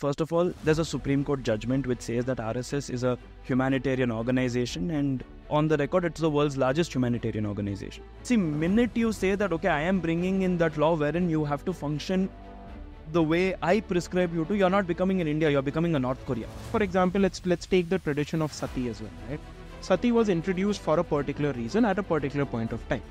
First of all, there's a Supreme Court judgment which says that RSS is a humanitarian organization, and on the record, it's the world's largest humanitarian organization. See, minute you say that, okay, I am bringing in that law wherein you have to function the way I prescribe you to, you're not becoming in India, you're becoming a North Korea. For example, let's take the tradition of sati as well, right? Sati was introduced for a particular reason at a particular point of time.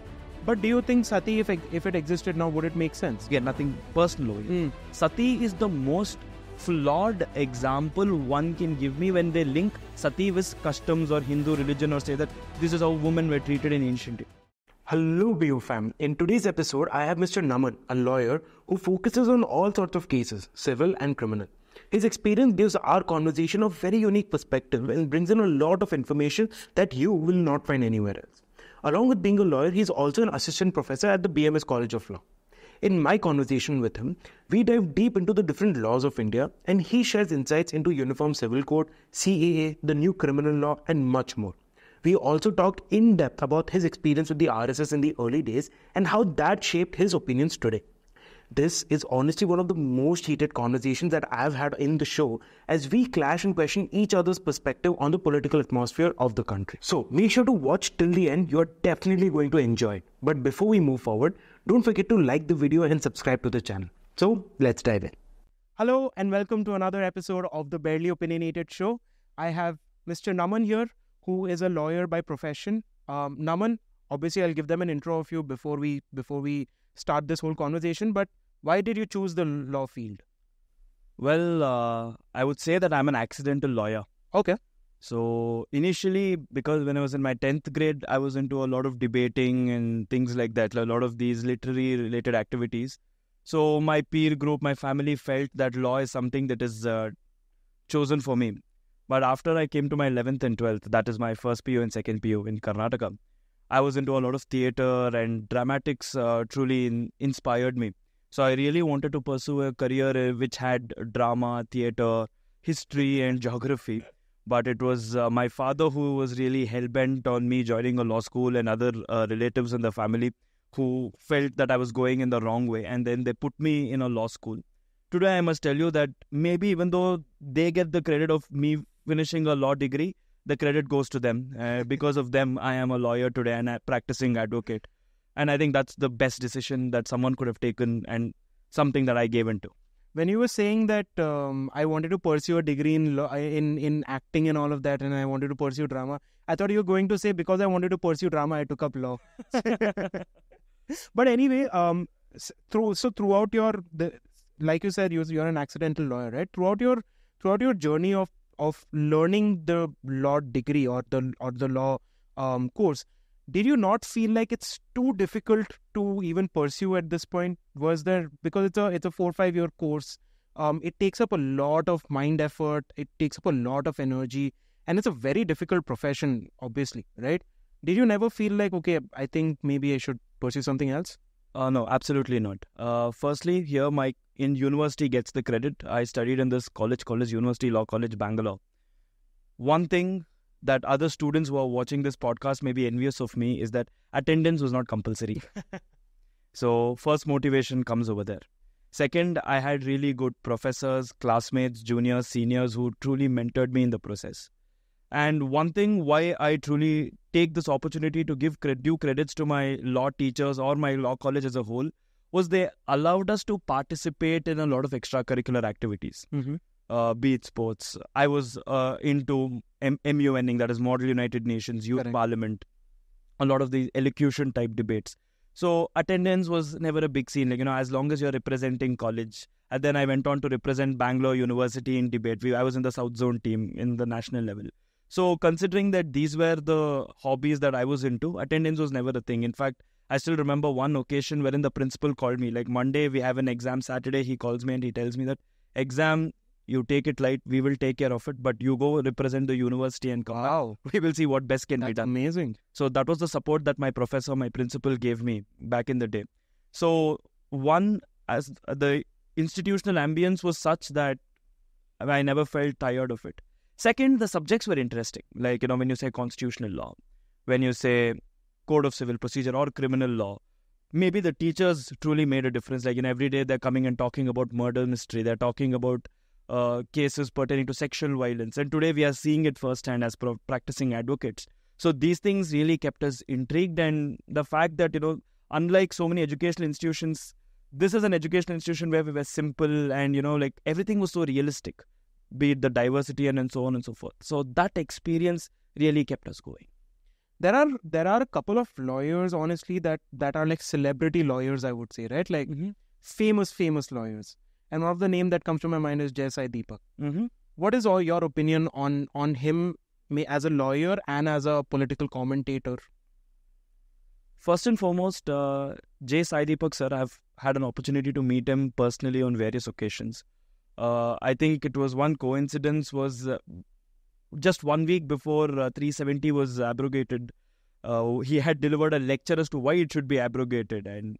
But do you think sati, if it existed now, would it make sense? Yeah, nothing personal. Sati is the most flawed example one can give me when they link sati with customs or Hindu religion or say that this is how women were treated in ancient. Hello BO fam. In today's episode, I have Mr. Naman, a lawyer who focuses on all sorts of cases, civil and criminal. His experience gives our conversation a very unique perspective and brings in a lot of information that you will not find anywhere else. Along with being a lawyer, he is also an assistant professor at the BMS College of Law. In my conversation with him, we dive deep into the different laws of India, and he shares insights into Uniform Civil Code, CAA, the new criminal law, and much more. We also talked in depth about his experience with the RSS in the early days and how that shaped his opinions today. This is honestly one of the most heated conversations that I've had in the show as we clash and question each other's perspective on the political atmosphere of the country. So make sure to watch till the end. You're definitely going to enjoy it. But before we move forward, don't forget to like the video and subscribe to the channel. So let's dive in. Hello and welcome to another episode of the Barely Opinionated Show. I have Mr. Naman here, who is a lawyer by profession. Naman, obviously I'll give them an intro of you before we start this whole conversation, but why did you choose the law field? Well, I would say that I'm an accidental lawyer. Okay. So initially, because when I was in my 10th grade, I was into a lot of debating and things like that, a lot of these literary related activities. So my peer group, my family felt that law is something that is chosen for me. But after I came to my 11th and 12th, that is my first PU and second PU in Karnataka, I was into a lot of theatre and dramatics truly inspired me. So I really wanted to pursue a career which had drama, theatre, history and geography. But it was my father who was really hell-bent on me joining a law school and other relatives in the family who felt that I was going in the wrong way. And then they put me in a law school. Today I must tell you that maybe even though they get the credit of me finishing a law degree, the credit goes to them. Because of them, I am a lawyer today and a practicing advocate. And I think that's the best decision that someone could have taken and something that I gave into. When you were saying that I wanted to pursue a degree in acting and all of that, and I wanted to pursue drama, I thought you were going to say because I wanted to pursue drama, I took up law. But anyway, throughout your, like you said, you're an accidental lawyer, right? Throughout your journey of learning the law degree or the law course, did you not feel like it's too difficult to even pursue at this point? Was there, because it's a 4 or 5 year course, it takes up a lot of mind effort, it takes up a lot of energy, and it's a very difficult profession, obviously, right? Did you never feel like, okay, I think maybe I should pursue something else? No, absolutely not. Firstly, here in university gets the credit. I studied in this college University Law College, Bangalore. One thing that other students who are watching this podcast may be envious of me is that attendance was not compulsory. So first motivation comes over there. Second, I had really good professors, classmates, juniors, seniors who truly mentored me in the process. And one thing why I truly take this opportunity to give due credits to my law teachers or my law college as a whole was they allowed us to participate in a lot of extracurricular activities. Mm-hmm. Be it sports. I was into MUNing, that is Model United Nations, Youth Correct. Parliament, a lot of the elocution type debates. So attendance was never a big scene, as long as you're representing college. And then I went on to represent Bangalore University in debate. I was in the South Zone team in the national level. So considering that these were the hobbies that I was into, attendance was never a thing. In fact, I still remember one occasion wherein the principal called me. Like Monday, we have an exam. Saturday, he calls me and he tells me that exam, you take it light, we will take care of it, but you go represent the university and come Wow. back. We will see what best can be That's done. amazing. So that was the support that my professor, my principal gave me back in the day. So one, as the institutional ambience was such that I never felt tired of it. Second, the subjects were interesting. Like, when you say constitutional law, when you say code of civil procedure or criminal law, maybe the teachers truly made a difference. Like, every day they're coming and talking about murder mystery. They're talking about cases pertaining to sexual violence. And today we are seeing it firsthand as practicing advocates. So these things really kept us intrigued. And the fact that, unlike so many educational institutions, this is an educational institution where we were simple and, everything was so realistic, be it the diversity and so on and so forth. So that experience really kept us going. There are a couple of lawyers, honestly, that are like celebrity lawyers, I would say, right? Like famous lawyers. And one of the name that comes to my mind is J Sai Deepak. What is all your opinion on him as a lawyer and as a political commentator? First and foremost, J Sai Deepak sir, I've had an opportunity to meet him personally on various occasions. I think it was one coincidence was just 1 week before 370 was abrogated. He had delivered a lecture as to why it should be abrogated. And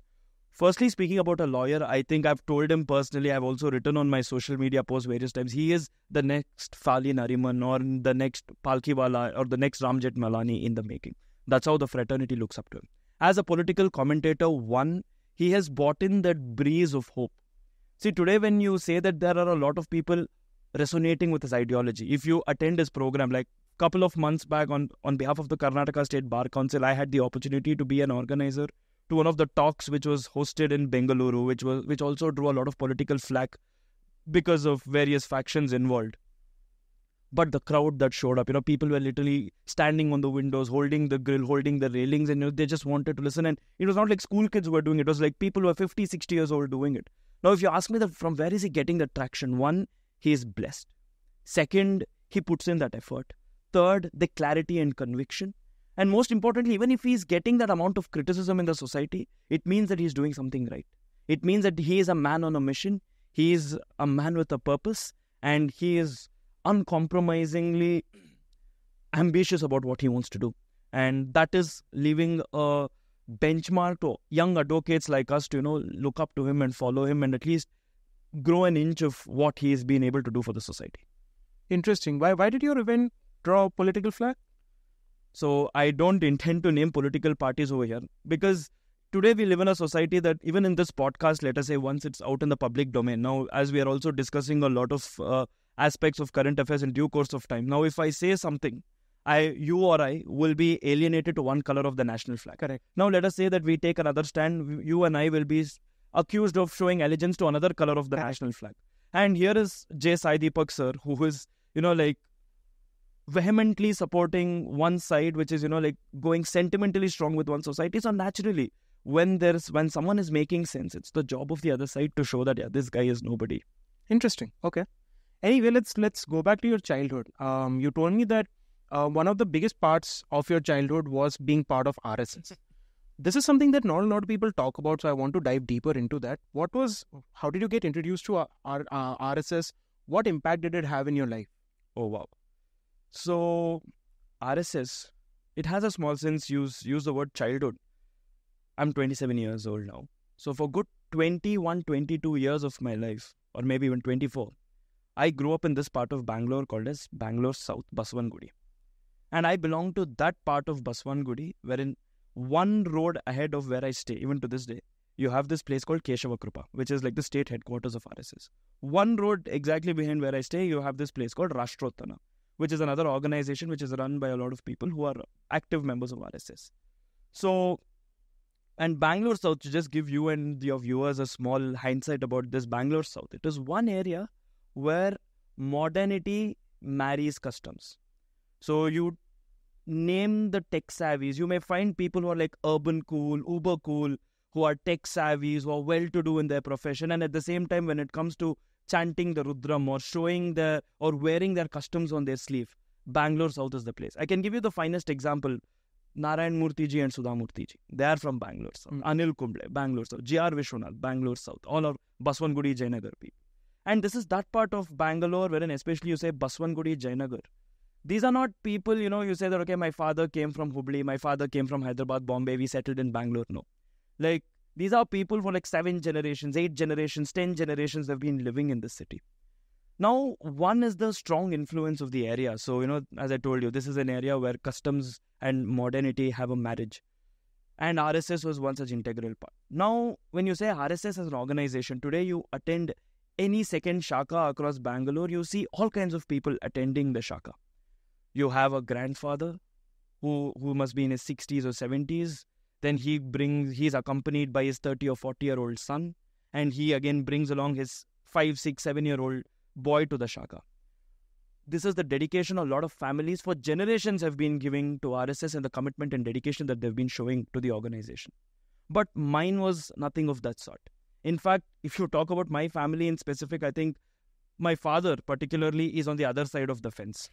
firstly, speaking about a lawyer, I think I've told him personally, I've also written on my social media posts various times, he is the next Fali Nariman or the next Palkiwala or the next Ramjet Malani in the making. That's how the fraternity looks up to him. As a political commentator, he has brought in that breeze of hope. See, today when you say that there are a lot of people resonating with his ideology, if you attend his program, like a couple of months back on behalf of the Karnataka State Bar Council, I had the opportunity to be an organizer to one of the talks which was hosted in Bengaluru, which also drew a lot of political flack because of various factions involved. But the crowd that showed up, people were literally standing on the windows, holding the grill, holding the railings, and they just wanted to listen. And it was not like school kids who were doing it. It was like people who were 50, 60 years old doing it. Now, if you ask me that from where is he getting that traction? One, he is blessed. Second, he puts in that effort. Third, the clarity and conviction. And most importantly, even if he's getting that amount of criticism in the society, it means that he's doing something right. It means that he is a man on a mission. He is a man with a purpose. And he is uncompromisingly ambitious about what he wants to do. And that is leaving a benchmark to young advocates like us to, look up to him and follow him and at least grow an inch of what he has been able to do for the society. Interesting. Why did your event draw a political flag? So I don't intend to name political parties over here because today we live in a society that even in this podcast, let us say once it's out in the public domain, now as we are also discussing a lot of aspects of current affairs in due course of time. Now if I say something, you or I will be alienated to one color of the national flag. Correct. Now let us say that we take another stand, you and I will be accused of showing allegiance to another color of the national flag. And here is J Sai Deepak sir, who is, vehemently supporting one side, which is, going sentimentally strong with one society. So naturally, when someone is making sense, it's the job of the other side to show that, this guy is nobody. Interesting. Okay. Anyway, let's go back to your childhood. You told me that one of the biggest parts of your childhood was being part of RSS. This is something that not a lot of people talk about, so I want to dive deeper into that. How did you get introduced to RSS? What impact did it have in your life? Oh, wow. So, RSS, it has a small sense, use the word childhood. I'm 27 years old now. So, for good 21, 22 years of my life, or maybe even 24, I grew up in this part of Bangalore called as Bangalore South, Baswangudi. And I belong to that part of Baswangudi, wherein one road ahead of where I stay, even to this day, you have this place called Keshava Krupa, which is like the state headquarters of RSS. One road exactly behind where I stay, you have this place called Rashtrottana, which is another organization which is run by a lot of people who are active members of RSS. So, and Bangalore South, to just give you and your viewers a small hindsight about this Bangalore South, it is one area where modernity marries customs. So you name the tech savvies. You may find people who are like urban cool, uber cool, who are tech savvies, who are well-to-do in their profession. And at the same time, when it comes to chanting the Rudram or wearing their customs on their sleeve, Bangalore South is the place. I can give you the finest example. Narayan Murthy and Sudha Murthy. They are from Bangalore South. Anil Kumble, Bangalore South. G.R. Vishwanath, Bangalore South. All are Baswangudi, Jayanagar people. And this is that part of Bangalore wherein especially you say Baswangudi, Jayanagar. These are not people, you say that, okay, my father came from Hubli, my father came from Hyderabad, Bombay, we settled in Bangalore. No. Like, these are people for like 7 generations, 8 generations, 10 generations have been living in this city. Now, one is the strong influence of the area. So, as I told you, this is an area where customs and modernity have a marriage. And RSS was one such integral part. Now, when you say RSS as an organization, today you attend any second shaka across Bangalore, you see all kinds of people attending the shaka. You have a grandfather who must be in his 60s or 70s. Then he's accompanied by his 30 or 40-year-old son. And he again brings along his 5, 6, 7-year-old boy to the shaka. This is the dedication a lot of families for generations have been giving to RSS and the commitment and dedication that they've been showing to the organization. But mine was nothing of that sort. In fact, if you talk about my family in specific, I think my father particularly is on the other side of the fence.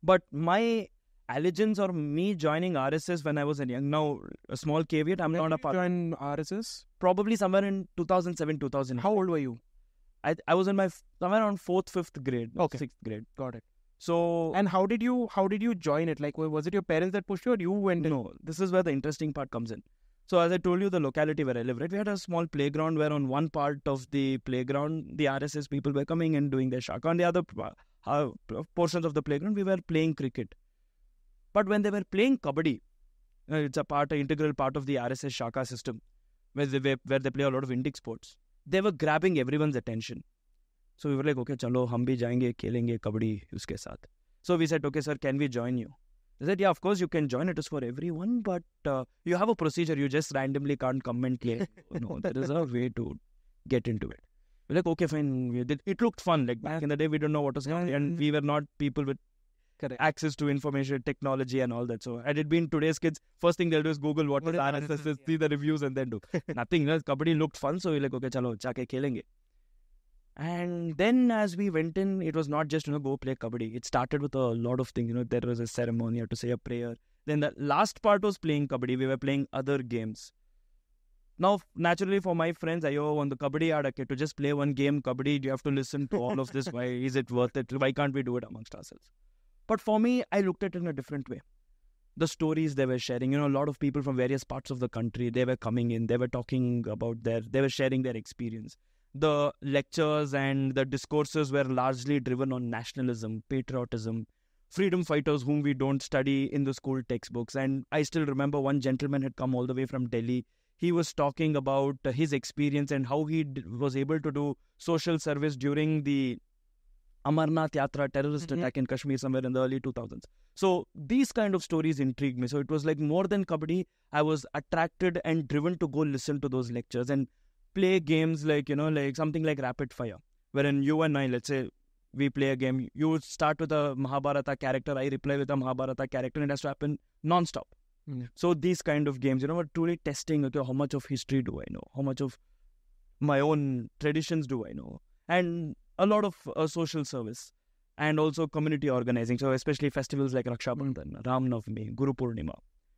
But my allegiance or me joining RSS when I was young, now a small caveat, I'm not a part. When did you join RSS? Probably somewhere in 2007, 2000. How old were you? I was in my somewhere around 4th, 5th grade, Okay. 6th grade. Got it. So And how did you join it? Like, was it your parents that pushed you, or you went? no, this is where the interesting part comes in. So as I told you, the locality where I live, right, we had a small playground where on one part of the playground, the RSS people were coming and doing their shaka. On the other portions of the playground, we were playing cricket. But when they were playing kabaddi, it's an integral part of the RSS shaka system, where they play a lot of Indic sports. They were grabbing everyone's attention. So we were like, okay, chalo, hum bhi jayenge, khelenge kabaddi uske saath. So we said, okay, sir, can we join you? They said, yeah, of course you can join. It is for everyone, but you have a procedure. You just randomly can't come and play. No, there is a way to get into it. We're like, okay, fine. It looked fun. Like back in the day, we don't know what was happening, and we were not people with access to information, technology and all that. So had it been today's kids, first thing they'll do is Google what is RSS, see the reviews and then do. Nothing. Kabaddi looked fun, so we're like, okay, chalo, jaake khelenge. And then as we went in, it was not just, go play kabaddi. It started with a lot of things. There was a ceremony, you had to say a prayer. Then the last part was playing kabaddi. We were playing other games. Now, naturally for my friends, on the kabaddi adake, to just play one game kabaddi, you have to listen to all of this. Why is it worth it? Why can't we do it amongst ourselves? But for me, I looked at it in a different way. The stories they were sharing, a lot of people from various parts of the country, they were coming in, they were talking about they were sharing their experience. The lectures and the discourses were largely driven on nationalism, patriotism, freedom fighters whom we don't study in the school textbooks. And I still remember one gentleman had come all the way from Delhi. He was talking about his experience and how he was able to do social service during the Amarnath Yatra terrorist attack in Kashmir somewhere in the early 2000s. So these kind of stories intrigued me. So it was like more than kabaddi. I was attracted and driven to go listen to those lectures and play games like, like something like rapid fire, wherein you and I, let's say we play a game, you start with a Mahabharata character, I reply with a Mahabharata character, and it has to happen non-stop. So these kind of games, are truly testing, okay, how much of history do I know? How much of my own traditions do I know? And a lot of social service and also community organizing. So especially festivals like Raksha Bandhan, Ram Navami, Guru Purnima,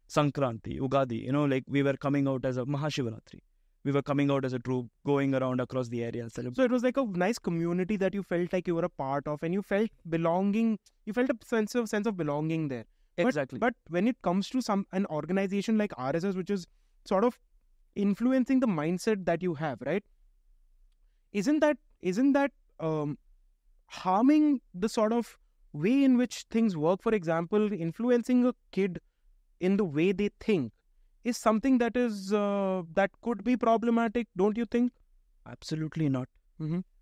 Sankranti, Ugadi, like we were coming out as a Mahashivaratri. We were coming out as a troop, going around across the area. So it was like a nice community that you felt like you were a part of, and you felt belonging. You felt a sense of belonging there. Exactly. But when it comes to an organization like RSS, which is sort of influencing the mindset that you have, right? Isn't that harming the sort of way in which things work? For example, influencing a kid in the way they think is something that is that could be problematic, don't you think? Absolutely not.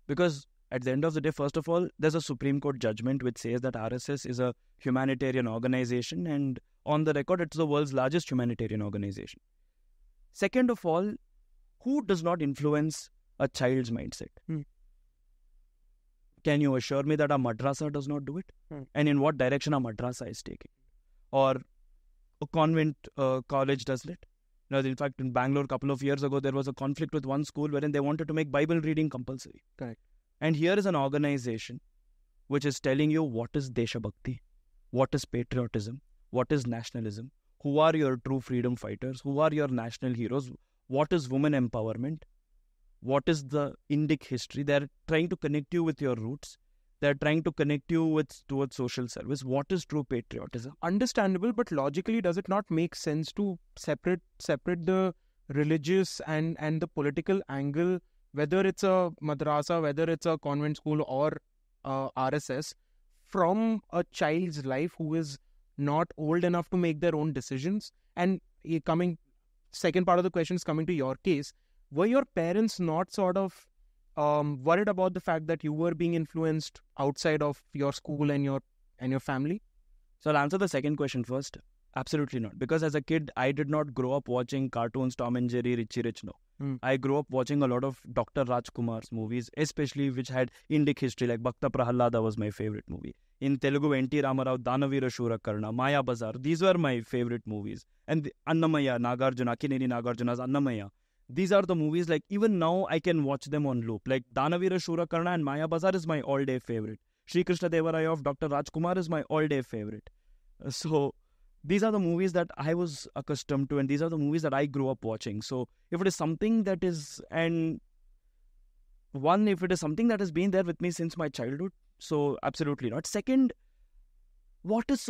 Because at the end of the day, first of all, there's a Supreme Court judgment which says that RSS is a humanitarian organization, and on the record, it's the world's largest humanitarian organization. Second of all, who does not influence a child's mindset? Can you assure me that a madrasa does not do it? And in what direction a madrasa is taking? Or a convent college does it? In fact, in Bangalore a couple of years ago, there was a conflict with one school wherein they wanted to make Bible reading compulsory. Correct. And here is an organization which is telling you what is Desha Bhakti, what is patriotism, what is nationalism, who are your true freedom fighters, who are your national heroes, what is women empowerment, what is the Indic history. They're trying to connect you with your roots. They're trying to connect you towards social service. What is true patriotism? Understandable, but logically, does it not make sense to separate the religious and the political angle, whether it's a madrasa, whether it's a convent school or RSS, from a child's life who is not old enough to make their own decisions? And second part of the question is coming to your case. Were your parents not sort of worried about the fact that you were being influenced outside of your school and your family? So I'll answer the second question first. Absolutely not. Because as a kid, I did not grow up watching cartoons, Tom and Jerry, Richie Rich, no. I grew up watching a lot of Dr. Rajkumar's movies, especially which had Indic history, like Bhakta Prahalada was my favorite movie. In Telugu, N.T. Ramarao, Danavira Shurakarna, Maya Bazar, these were my favorite movies. And Annamaya, Nagarjuna, Kineni Nagarjuna's Annamaya. These are the movies, like even now I can watch them on loop. Like Danavira Shurakarna and Maya Bazar is my all-day favorite. Sri Krishna Devaraya of Dr. Rajkumar is my all-day favorite. So these are the movies that I was accustomed to, and these are the movies that I grew up watching. So if it is something that is, if it is something that has been there with me since my childhood, so absolutely not. Second, what is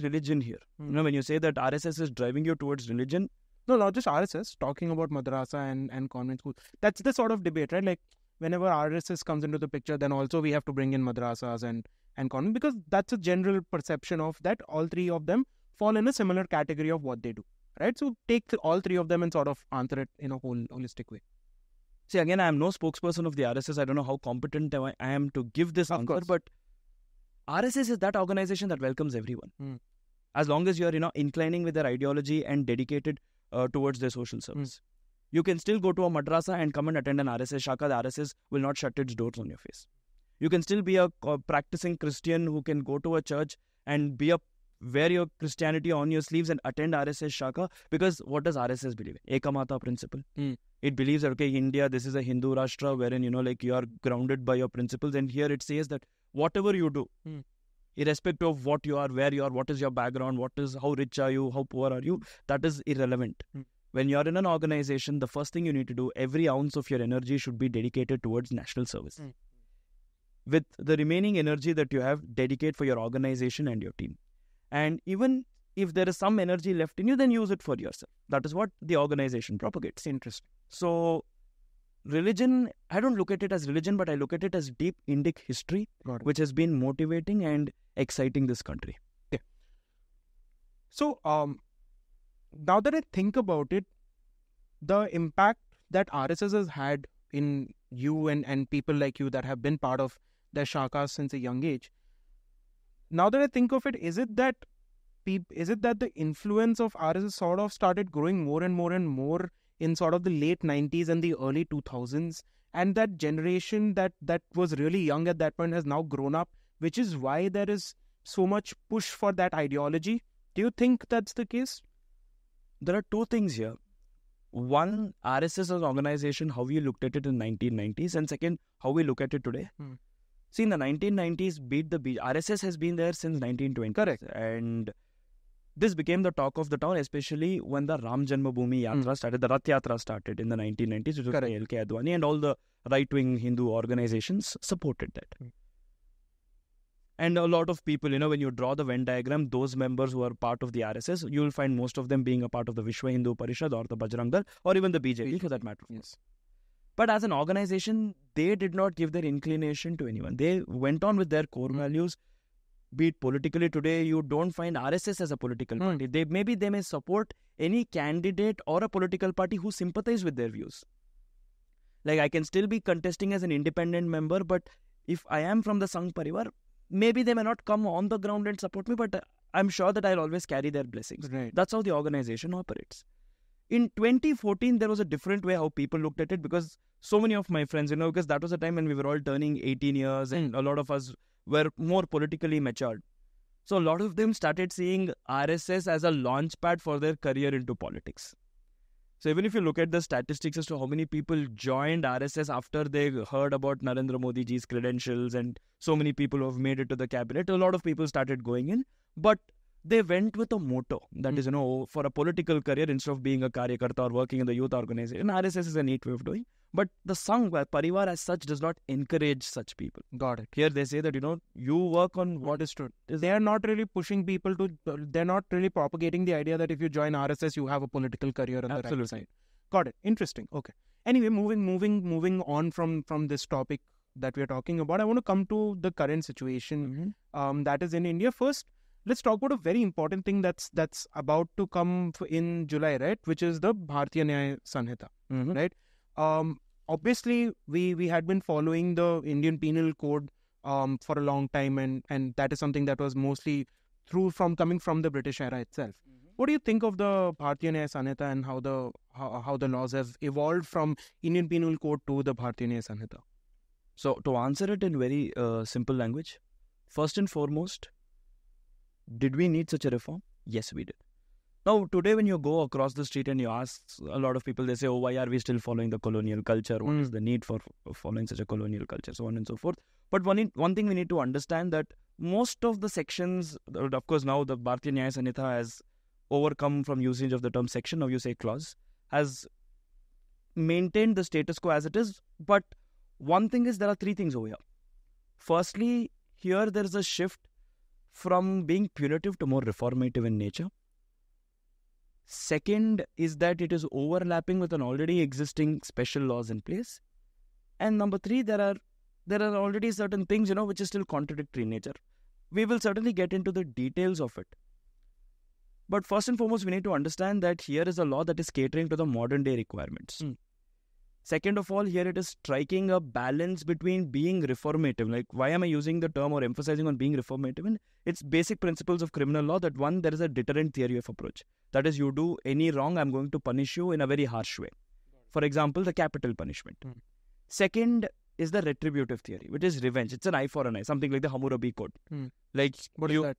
religion here? When you say that RSS is driving you towards religion. No, not just RSS, talking about madrasa and convent school. That's the sort of debate, right? Like whenever RSS comes into the picture, then also we have to bring in madrasas and convent, because that's a general perception of that all three of them fall in a similar category of what they do, right? So take all three of them and sort of answer it in a holistic way. See, again, I am no spokesperson of the RSS. I don't know how competent I am to give this answer, but RSS is that organization that welcomes everyone. As long as you are, inclining with their ideology and dedicated towards their social service. You can still go to a madrasa and come and attend an RSS shaka. The RSS will not shut its doors on your face. You can still be a practicing Christian who can go to a church and wear your Christianity on your sleeves and attend RSS shaka, because what does RSS believe in? Ekamata principle. It believes that, okay, India, this is a Hindu Rashtra wherein, you are grounded by your principles, and here it says that whatever you do, irrespective of what you are, where you are, what is your background, how rich are you, how poor are you, that is irrelevant. When you are in an organization, the first thing you need to do, every ounce of your energy should be dedicated towards national service. With the remaining energy that you have, dedicate for your organization and your team. And even if there is some energy left in you, then use it for yourself. That is what the organization propagates. Interesting. So religion, I don't look at it as religion, but I look at it as deep Indic history, which has been motivating and exciting this country. Yeah. So, now that I think about it, the impact that RSS has had in you and people like you that have been part of their shakas since a young age, now that I think of it, is it that the influence of RSS sort of started growing more and more and more in sort of the late 90s and the early 2000s, and that generation that was really young at that point has now grown up, which is why there is so much push for that ideology? Do you think that's the case? There are two things here. One, RSS as an organization, how we looked at it in 1990s, and second, how we look at it today. See, in the 1990s, RSS has been there since 1920. Correct. And this became the talk of the town, especially when the Ram Janmabhoomi Yatra started, the Rath Yatra started in the 1990s, which was by L.K. Advani, and all the right-wing Hindu organizations supported that. And a lot of people, when you draw the Venn diagram, those members who are part of the RSS, you will find most of them being a part of the Vishwa Hindu Parishad or the Bajrang Dal or even the BJP for that matter. Yes. But as an organization, they did not give their inclination to anyone. They went on with their core values. Be it politically, today you don't find RSS as a political party. They may support any candidate or a political party who sympathize with their views. Like, I can still be contesting as an independent member, but if I am from the Sangh Parivar, maybe they may not come on the ground and support me, but I'm sure that I'll always carry their blessings. Right. That's how the organization operates. In 2014, there was a different way how people looked at it, because so many of my friends, because that was a time when we were all turning 18 years and a lot of us were more politically matured. So a lot of them started seeing RSS as a launch pad for their career into politics. So even if you look at the statistics as to how many people joined RSS after they heard about Narendra Modi ji's credentials and so many people who have made it to the cabinet, a lot of people started going in. But they went with a motto that is, for a political career, instead of being a Karyakarta or working in the youth organization, RSS is a neat way of doing. But the Sangh Parivar as such does not encourage such people. Got it. Here they say that, you work on what is true. They are not really pushing people to, they're not really propagating the idea that if you join RSS, you have a political career on the right side. Got it. Interesting. Okay. Anyway, moving on from this topic that we are talking about, I want to come to the current situation that is in India. First, let's talk about a very important thing that's about to come in July, right? Which is the Bhartiya Nyay Sanhita, right? obviously we had been following the Indian Penal Code for a long time, and that is something that was mostly coming from the British era itself. What do you think of the Bhartiya Nyay Sanhita and how the laws have evolved from Indian Penal Code to the Bhartiya Nyay Sanhita? So to answer it in very simple language, first and foremost, did we need such a reform? Yes, we did. Now, today when you go across the street and you ask a lot of people, they say, oh, why are we still following the colonial culture? What is the need for following such a colonial culture? So on and so forth. But one thing we need to understand that most of the sections, of course, now the Bhartiya Nyay Sanhita has overcome from usage of the term section, now you say clause, has maintained the status quo as it is. But one thing is, there are three things over here. Firstly, here there is a shift from being punitive to more reformative in nature. Second is that it is overlapping with an already existing special laws in place. And number three, there are already certain things, which is still contradictory in nature. We will certainly get into the details of it. But first and foremost, we need to understand that here is a law that is catering to the modern day requirements. Second of all, here it is striking a balance between being reformative. Like, why am I using the term or emphasizing on being reformative? And it's basic principles of criminal law that one, there is a deterrent theory of approach. That is, you do any wrong, I'm going to punish you in a very harsh way. For example, the capital punishment. Second is the retributive theory, which is revenge. It's an eye for an eye, something like the Hammurabi Code. Like, what is that?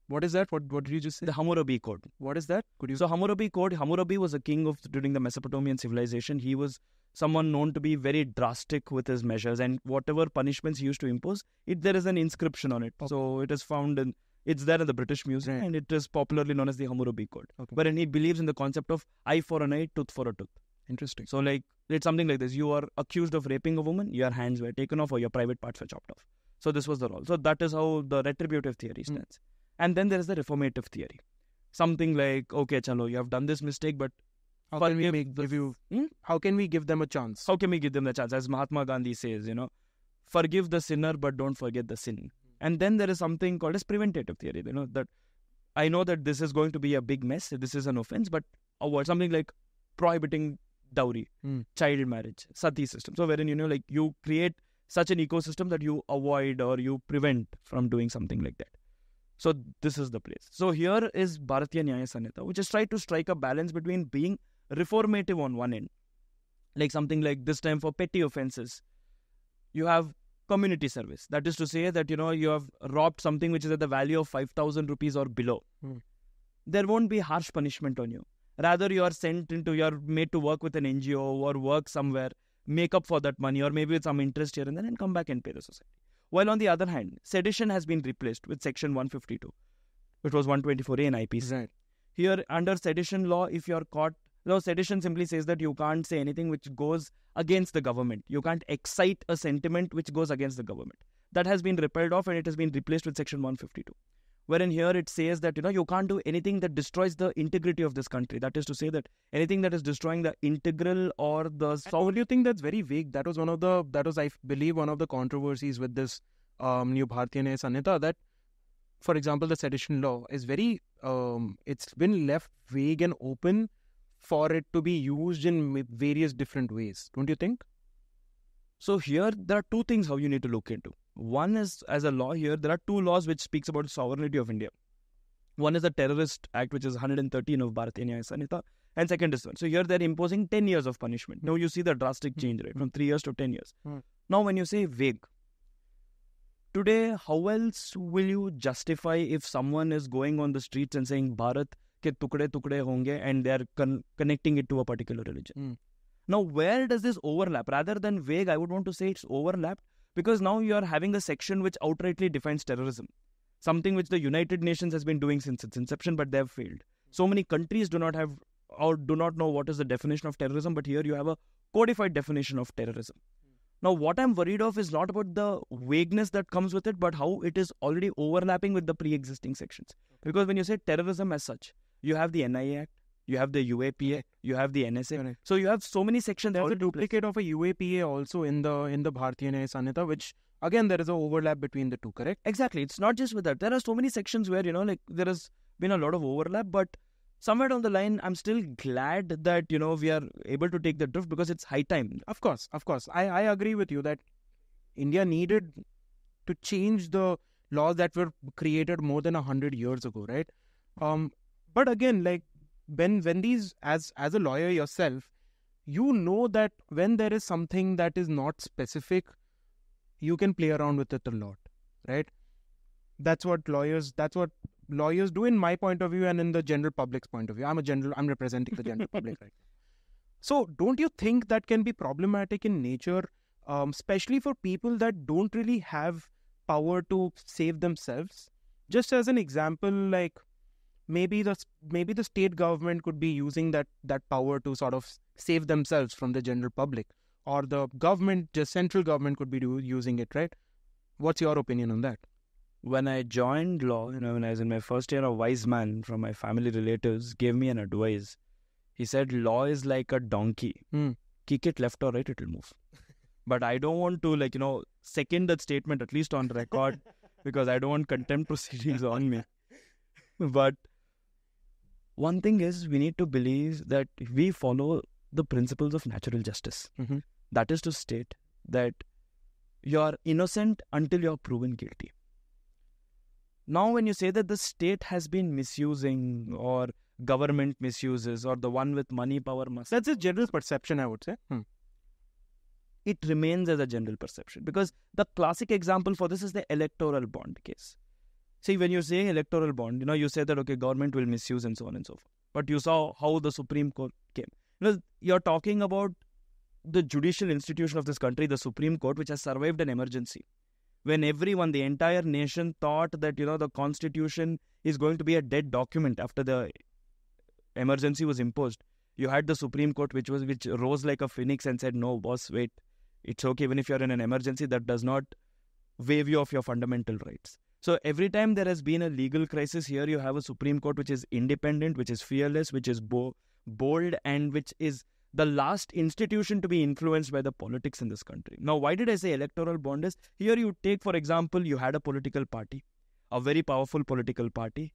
What is that? What did you just say? The Hammurabi Code. What is that? So Hammurabi Code, Hammurabi was a king during the Mesopotamian civilization. He was someone known to be very drastic with his measures, and whatever punishments he used to impose, there is an inscription on it. So it is found it's there in the British Museum, and it is popularly known as the Hammurabi Code. Wherein he believes in the concept of eye for an eye, tooth for a tooth. Interesting. So like, it's something like this. You are accused of raping a woman, your hands were taken off or your private parts were chopped off. So this was the rule. So that is how the retributive theory stands. And then there is the reformative theory. Something like, okay, chalo, you have done this mistake, but how can we give them a chance? How can we give them a chance? As Mahatma Gandhi says, forgive the sinner, but don't forget the sin. And then there is something called as preventative theory. That I know that this is going to be a big mess. This is an offense, but avoid something like prohibiting dowry, child marriage, sati system. So wherein, you create such an ecosystem that you avoid or you prevent from doing something like that. So this is the place. So here is Bhartiya Nyay Sanhita, which is trying to strike a balance between being reformative on one end, like something like this time for petty offenses, you have community service. That is to say that, you have robbed something which is at the value of 5,000 rupees or below. There won't be harsh punishment on you. Rather, you are made to work with an NGO or work somewhere, make up for that money, or maybe with some interest here and then, and come back and pay the society. While on the other hand, sedition has been replaced with section 152. It was 124A in IPC. Right. Here, under sedition law, if you are caught, sedition simply says that you can't say anything which goes against the government. You can't excite a sentiment which goes against the government. That has been repealed off and it has been replaced with section 152. Wherein here it says that, you can't do anything that destroys the integrity of this country. That is to say that anything that is destroying the integral or the... So do you think that's very vague? That was, I believe, one of the controversies with this new Bhartiya Nyay Sanhita, that, for example, the sedition law is very, it's been left vague and open for it to be used in various different ways. Don't you think? So here, there are two things how you need to look into. One is, as a law here, there are two laws which speaks about sovereignty of India. One is the Terrorist Act, which is 113 of Bhartiya Nyay Sanhita, and second is one. So here they're imposing 10 years of punishment. Now you see the drastic change, right, from 3 years to 10 years. Now when you say vague, today, how else will you justify if someone is going on the streets and saying Bharat ke tukde tukde honge, and they are connecting it to a particular religion? Now, where does this overlap? Rather than vague, I would want to say it's overlapped, because now you are having a section which outrightly defines terrorism. Something which the United Nations has been doing since its inception, but they have failed. So many countries do not have or do not know what is the definition of terrorism, but here you have a codified definition of terrorism. Now, what I'm worried of is not about the vagueness that comes with it, but how it is already overlapping with the pre-existing sections. Because when you say terrorism as such, you have the NIA Act, you have the UAPA, you have the NSA. Right. So you have so many sections. There's a duplicate of a UAPA also in the Bhartiya Nyay Sanhita, which again there is an overlap between the two, correct? Exactly. It's not just with that. There are so many sections where, there has been a lot of overlap, but somewhere down the line, I'm still glad that, we are able to take the drift because it's high time. Of course. I agree with you that India needed to change the laws that were created more than 100 years ago, right? But again, like when these, as a lawyer yourself, you know that when there is something that is not specific, you can play around with it a lot, right? That's what lawyers do in my point of view and in the general public's point of view. I'm representing the general public right now. So don't you think that can be problematic in nature, especially for people that don't really have power to save themselves? Just as an example, like maybe the state government could be using that power to sort of save themselves from the general public, or the central government could be using it, right? What's your opinion on that? When I joined law, when I was in my first year, a wise man from my family relatives gave me an advice. He said, law is like a donkey. Kick it left or right, it will move. But I don't want to, second that statement, at least on record, because I don't want contempt proceedings on me. But one thing is, we need to believe that we follow the principles of natural justice. That is to state that you are innocent until you are proven guilty. Now, when you say that the state has been misusing, or government misuses, or the one with money, power, must... That's a general perception, I would say. It remains as a general perception. Because the classic example for this is the electoral bond case. See, when you say electoral bond, you say that, okay, government will misuse and so on and so forth. But you saw how the Supreme Court came. You're talking about the judicial institution of this country, the Supreme Court, which has survived an emergency. When everyone, the entire nation thought that, the Constitution is going to be a dead document after the emergency was imposed, you had the Supreme Court which rose like a phoenix and said, no, boss, wait, it's okay. Even if you're in an emergency, that does not waive you of your fundamental rights. So every time there has been a legal crisis, here you have a Supreme Court which is independent, which is fearless, which is bold, and which is the last institution to be influenced by the politics in this country. Now, why did I say electoral bond is? Here you take, for example, you had a political party, a very powerful political party,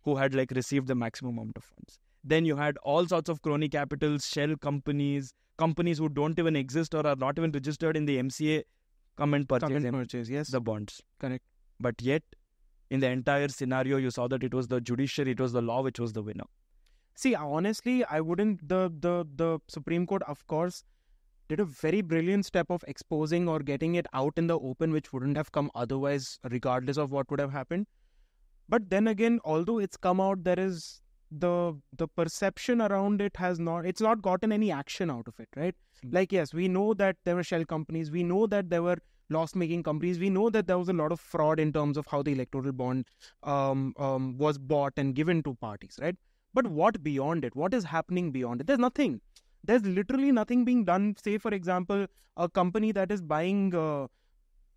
who had received the maximum amount of funds. Then you had all sorts of crony capitals, shell companies who don't even exist or are not even registered in the MCA, come and purchase yes, the bonds. Correct. But yet, in the entire scenario, you saw that it was the judiciary, it was the law which was the winner. See, honestly, I wouldn't... The Supreme Court, of course, did a very brilliant step of exposing or getting it out in the open, which wouldn't have come otherwise, regardless of what would have happened. But then again, although it's come out, there is the perception around it it's not gotten any action out of it, right? Like, yes, we know that there were shell companies, we know that there were loss-making companies, we know that there was a lot of fraud in terms of how the electoral bond was bought and given to parties, right? But what beyond it? What is happening beyond it? There's nothing. There's literally nothing being done. Say, for example, a company that is buying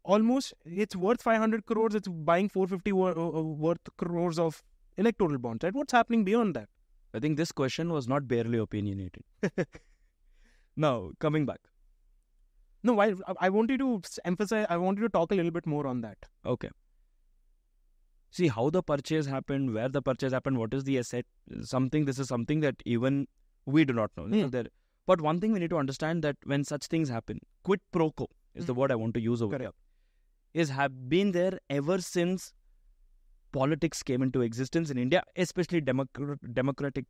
almost, it's worth 500 crores, it's buying 450 worth crores of electoral bonds, right? What's happening beyond that? I think this question was not barely opinionated. Now, coming back. No, I want you to emphasize, I want you to talk a little bit more on that. Okay. See how the purchase happened, where the purchase happened, what is the asset. This is something that even we do not know. But one thing we need to understand, that when such things happen, quid pro quo is the word I want to use over here, have been there ever since politics came into existence in India, especially democratic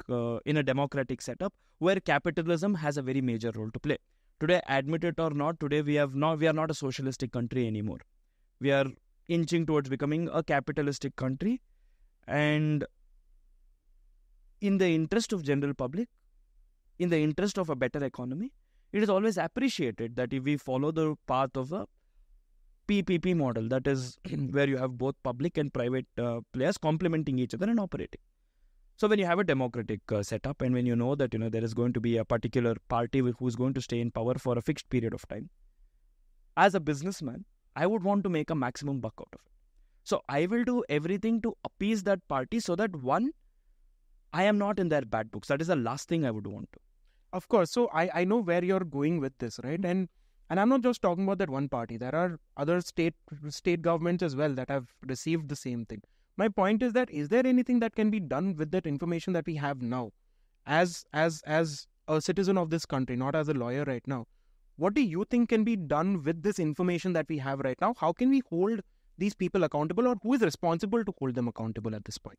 in a democratic setup where capitalism has a very major role to play. Today, admit it or not, today we are not a socialistic country anymore. We are inching towards becoming a capitalistic country, and in the interest of general public, in the interest of a better economy, it is always appreciated that if we follow the path of a PPP model, that is where you have both public and private players complementing each other and operating. So when you have a democratic setup, and when you know that there is going to be a particular party who is going to stay in power for a fixed period of time, as a businessman, I would want to make a maximum buck out of it. So I will do everything to appease that party so that, one, I am not in their bad books. That is the last thing I would want to. Of course. So I know where you're going with this, right? And I'm not just talking about that one party. There are other state governments as well that have received the same thing. My point is there anything that can be done with that information that we have now, as a citizen of this country, not as a lawyer right now? What do you think can be done with this information that we have right now? How can we hold these people accountable, or who is responsible to hold them accountable at this point?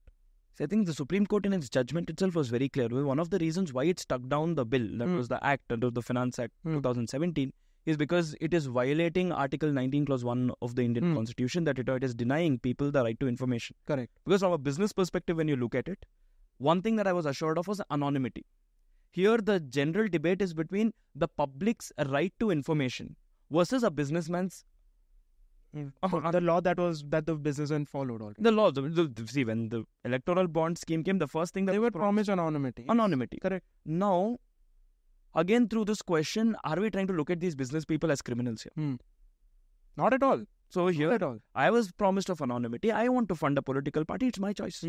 So I think the Supreme Court in its judgment itself was very clear. One of the reasons why it stuck down the bill, that was the Act, under the Finance Act 2017, is because it is violating Article 19 Clause 1 of the Indian Constitution, that it is denying people the right to information. Correct. Because from a business perspective, when you look at it, one thing that I was assured of was anonymity. Here, the general debate is between the public's right to information versus a businessman's. The law that the businessman followed already. The law. See, when the Electoral Bond scheme came, the first thing that they were promised anonymity. Anonymity. Correct. Now, again, through this question, are we trying to look at these business people as criminals here? Not at all. So here, I was promised of anonymity. I want to fund a political party. It's my choice.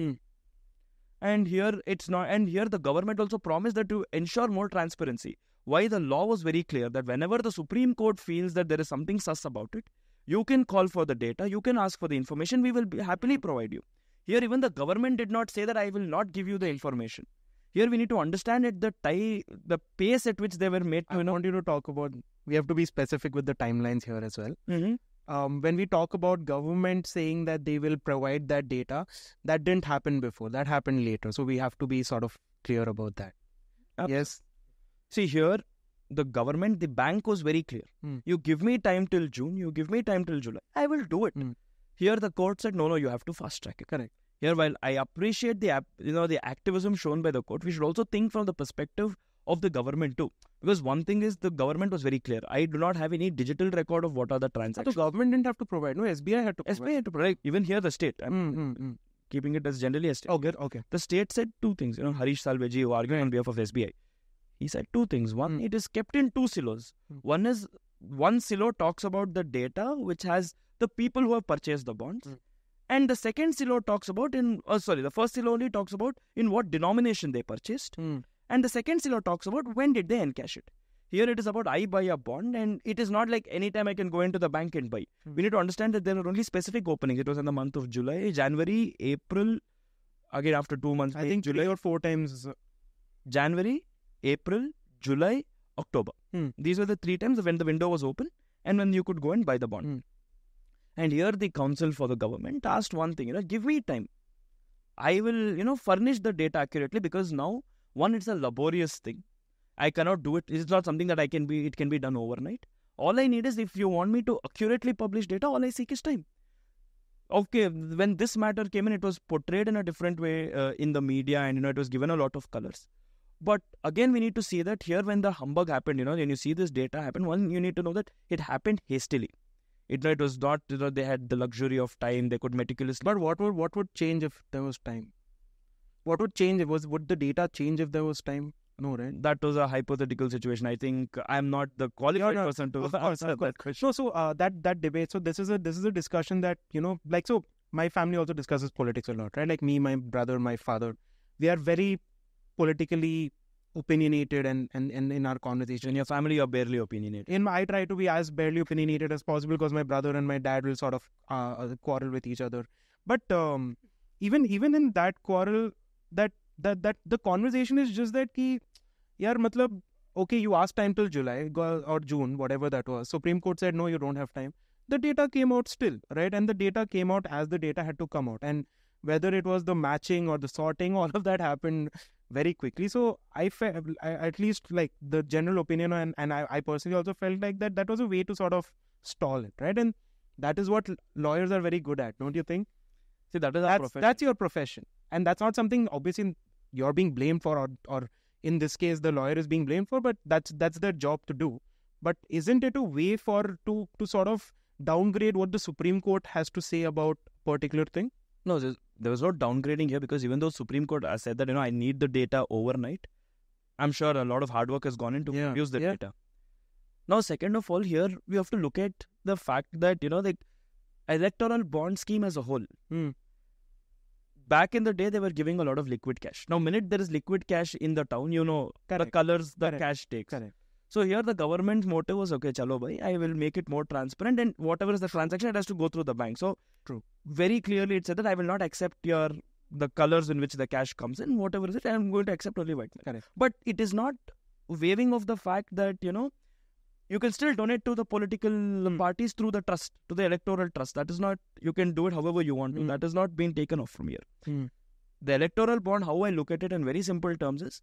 And here it's not. And here the government also promised that to ensure more transparency. Why? The law was very clear that whenever the Supreme Court feels that there is something sus about it, you can call for the data, you can ask for the information, we will happily provide you. Here even the government did not say that I will not give you the information. Here we need to understand the pace at which they were made to. I want you to talk about, we have to be specific with the timelines here as well. When we talk about government saying that they will provide that data, that didn't happen before, that happened later. So we have to be sort of clear about that. Yes. See here, the government, the bank was very clear. You give me time till June, you give me time till July, I will do it. Here the court said, no, you have to fast track it. Correct. Here, while I appreciate the activism shown by the court, we should also think from the perspective of the government too. Because one thing is, the government was very clear. I do not have any digital record of what are the transactions. The government didn't have to provide. No, SBI had to provide. SBI had to provide. Even here, the state. I'm keeping it as generally a state. Okay. The state said two things. Harish Salveji, who argued on behalf of SBI, he said two things. One, it is kept in two silos. One is, one silo talks about the data which has the people who have purchased the bonds. And the second silo talks about the first silo only talks about in what denomination they purchased. And the second silo talks about when did they encash it. Here it is about I buy a bond, and it is not like anytime I can go into the bank and buy. We need to understand that there are only specific openings. It was in the month of July, January, April, again after 2 months. I think July 3 or 4 times. January, April, July, October. These were the 3 times when the window was open and when you could go and buy the bond. And here the counsel for the government asked one thing, give me time. I will, furnish the data accurately, because now, one, it's a laborious thing. I cannot do it. It's not something that it can be done overnight. All I need is, if you want me to accurately publish data, all I seek is time. Okay, when this matter came in, it was portrayed in a different way in the media, and it was given a lot of colors. But again, we need to see that here, when the humbug happened, when you see this data happen, one, you need to know that it happened hastily. It was not, they had the luxury of time, they could meticulously. But what would change if there was time? What would change? Would the data change if there was time? No, right? That was a hypothetical situation. I think I'm not the qualified person to answer that question. So that debate. So this is a discussion that, so my family also discusses politics a lot, right? Like me, my brother, my father, we are very politically opinionated and in our conversation. In your family, you're barely opinionated. I try to be as barely opinionated as possible, because my brother and my dad will sort of quarrel with each other. But even in that quarrel, that the conversation is just that okay, you asked time till July or June, whatever that was. Supreme Court said, no, you don't have time. The data came out still, right? And the data came out as the data had to come out. And whether it was the matching or the sorting, all of that happened very quickly. So I felt, at least like the general opinion, and I personally also felt like that was a way to sort of stall it, right? And that is what lawyers are very good at, don't you think? See, that's your profession. And that's not something, obviously, you're being blamed for, or in this case, the lawyer is being blamed for, but that's their job to do. But isn't it a way to sort of downgrade what the Supreme Court has to say about a particular thing? No, there was no downgrading here, because even though Supreme Court said that, I need the data overnight, I'm sure a lot of hard work has gone into produce the data. Now, second of all, here we have to look at the fact that, the electoral bond scheme as a whole. Back in the day, they were giving a lot of liquid cash. Now, minute there is liquid cash in the town, Correct. the colors the Correct. cash takes. Correct. So here the government's motive was, okay, chalo bhai, I will make it more transparent, and whatever is the transaction, it has to go through the bank. So True. Very clearly it said that I will not accept the colors in which the cash comes in, whatever is it, I am going to accept only white money. Correct. But it is not waiving of the fact that, you can still donate to the political parties through the trust, to the electoral trust. That is not, you can do it however you want to. That is not being taken off from here. The electoral bond, how I look at it in very simple terms is,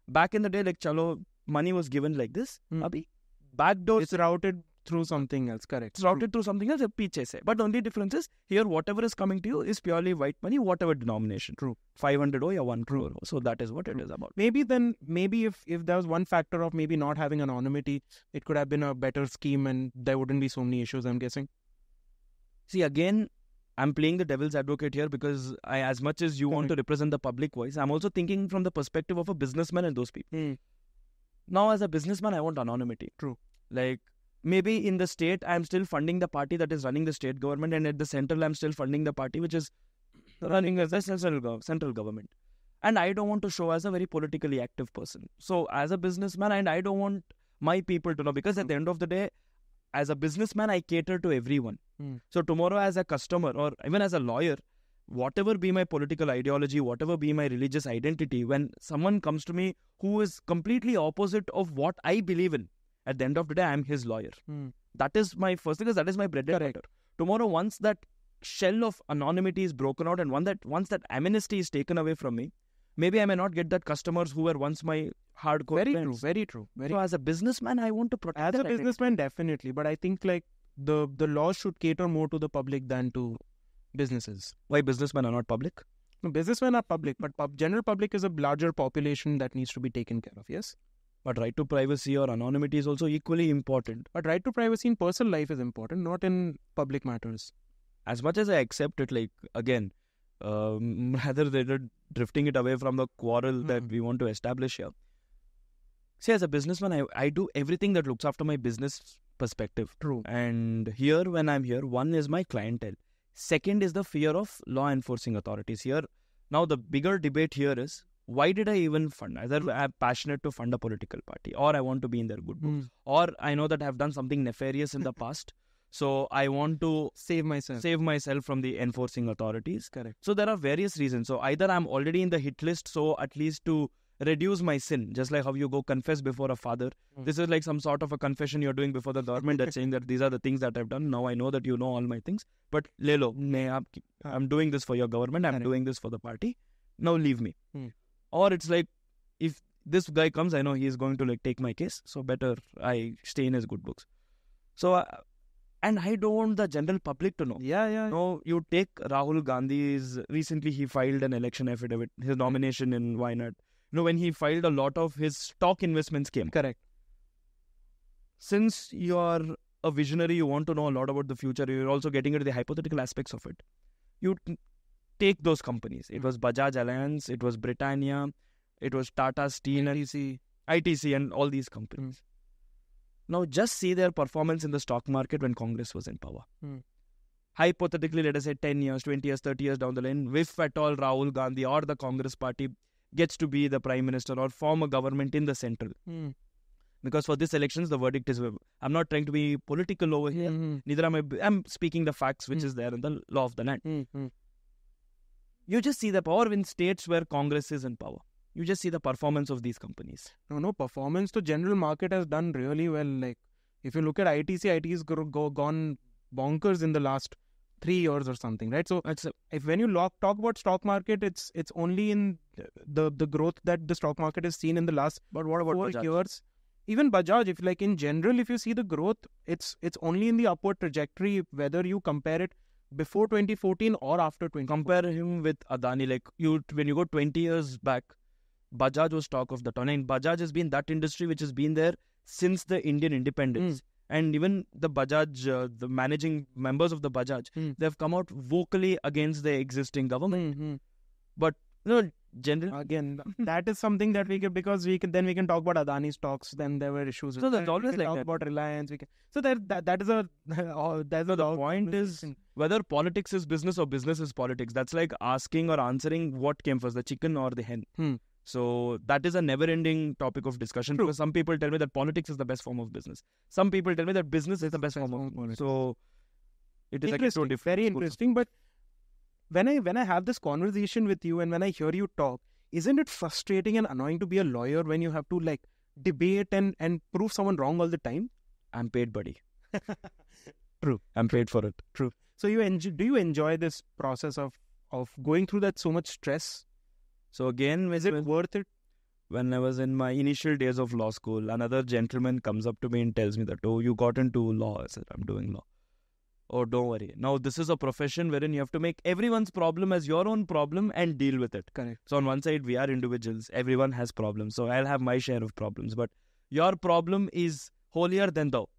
back in the day, like, chalo, money was given like this. Abhi, backdoor. It's routed through something else, correct. It's routed through something else, piche se. But the only difference is, here whatever is coming to you is purely white money, whatever denomination. True. 500 or 1 crore. So that is what it is about. Maybe if there was one factor of maybe not having anonymity, it could have been a better scheme and there wouldn't be so many issues, I'm guessing. See, again, I'm playing the devil's advocate here because as much as you want to represent the public voice, I'm also thinking from the perspective of a businessman and those people. Now, as a businessman, I want anonymity. True. Like, maybe in the state, I'm still funding the party that is running the state government, and at the central, I'm still funding the party which is running as the central government. And I don't want to show as a very politically active person. So, as a businessman, and I don't want my people to know, because at the end of the day, as a businessman, I cater to everyone. So, tomorrow, as a customer or even as a lawyer, whatever be my political ideology, whatever be my religious identity, when someone comes to me who is completely opposite of what I believe in, at the end of the day, I am his lawyer. That is my first thing, because that is my bread and butter. Tomorrow, once that shell of anonymity is broken out and once that amnesty is taken away from me, maybe I may not get that customers who were once my hardcore friends. Very true. So as a businessman, I want to protect As a that businessman, definitely. But I think like the laws should cater more to the public than to businesses. Why businessmen are not public? No, businessmen are public, but general public is a larger population that needs to be taken care of, yes? But right to privacy or anonymity is also equally important. But right to privacy in personal life is important, not in public matters. As much as I accept it, like, again, rather than drifting it away from the quarrel that we want to establish here. See, as a businessman, I do everything that looks after my business perspective. True. And here, when I'm here, one is my clientele. Second is the fear of law enforcing authorities here. Now, the bigger debate here is, why did I even fund? Either I'm passionate to fund a political party, or I want to be in their good books, or I know that I've done something nefarious in the past, so I want to save myself from the enforcing authorities. Correct. So there are various reasons. So either I'm already in the hit list, so at least to reduce my sin, just like how you go confess before a father. This is like some sort of a confession you're doing before the government that's saying that these are the things that I've done. Now I know that you know all my things, but lelo, I'm doing this for your government, I'm doing this for the party. Now leave me. Or it's like, if this guy comes, I know he is going to like take my case, so better I stay in his good books. So, and I don't want the general public to know. Yeah. No, you take Rahul Gandhi's, recently he filed an election affidavit, his nomination in Wayanad. When he filed, a lot of his stock investments came. Correct. Since you're a visionary, you want to know a lot about the future, you're also getting into the hypothetical aspects of it. You take those companies. It was Bajaj Alliance, it was Britannia, it was Tata Steel, ITC and all these companies. Now just see their performance in the stock market when Congress was in power. Hypothetically, let us say 10 years, 20 years, 30 years down the line, if at all Rahul Gandhi or the Congress party gets to be the Prime Minister or form a government in the central. Because for this elections, the verdict is, I'm not trying to be political over here. Neither am I. I'm speaking the facts which is there in the law of the land. You just see the power in states where Congress is in power. You just see the performance of these companies. No, performance to general market has done really well. Like, if you look at ITC has gone bonkers in the last 3 years or something, right? So, when you talk about stock market, it's only in the growth that the stock market has seen in the last but what about 4 Bajaj? years. Even Bajaj, if like in general, if you see the growth, it's only in the upward trajectory, whether you compare it before 2014 or after 2014. Compare him with Adani. Like, when you go 20 years back, Bajaj was talk of the town. And Bajaj has been that industry which has been there since the Indian independence. And even the Bajaj, the managing members of the Bajaj, they've come out vocally against the existing government. But generally, again, that is something that we can, because we can talk about Adani stocks. Then there were issues. So there's always like talk that. About Reliance. So that is a. The point is whether politics is business or business is politics. That's like asking or answering what came first, the chicken or the hen. So that is a never-ending topic of discussion. True. Because some people tell me that politics is the best form of business. Some people tell me that business is the best form of politics. So it is interesting, like very interesting. But when I have this conversation with you and when I hear you talk, isn't it frustrating and annoying to be a lawyer when you have to like debate and prove someone wrong all the time? I'm paid, buddy. True. I'm paid for it. True. So do you enjoy this process of going through that so much stress? So again, Is it worth it? When I was in my initial days of law school, another gentleman comes up to me and tells me that, oh, you got into law. I said, I'm doing law. Oh, don't worry. Now, this is a profession wherein you have to make everyone's problem as your own problem and deal with it. Correct. So on one side, we are individuals. Everyone has problems. So I'll have my share of problems. But your problem is holier than thou.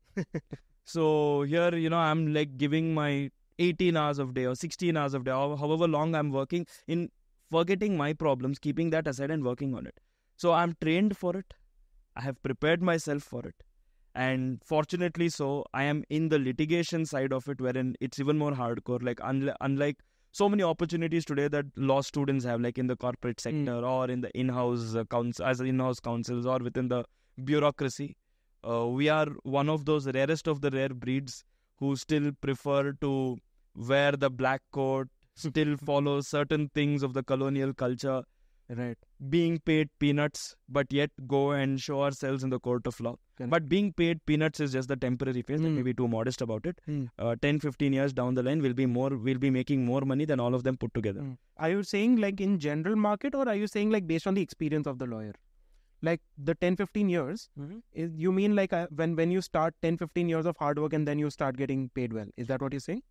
So here, I'm like giving my 18 hours of day or 16 hours of day, or however long I'm working in forgetting my problems, keeping that aside and working on it. So I'm trained for it. I have prepared myself for it. And fortunately so, I am in the litigation side of it, wherein it's even more hardcore. Like unlike so many opportunities today that law students have, like in the corporate sector or in the in-house counsels or within the bureaucracy. We are one of those rarest of the rare breeds who still prefer to wear the black coat, still follow certain things of the colonial culture, right? Being paid peanuts, but yet go and show ourselves in the court of law. Correct. But being paid peanuts is just the temporary phase. Let me be too modest about it. 10, 15 years down the line, we'll be making more money than all of them put together. Are you saying like in general market, or are you saying like based on the experience of the lawyer? Like the 10, 15 years, you mean like when you start 10, 15 years of hard work and then you start getting paid well? Is that what you're saying?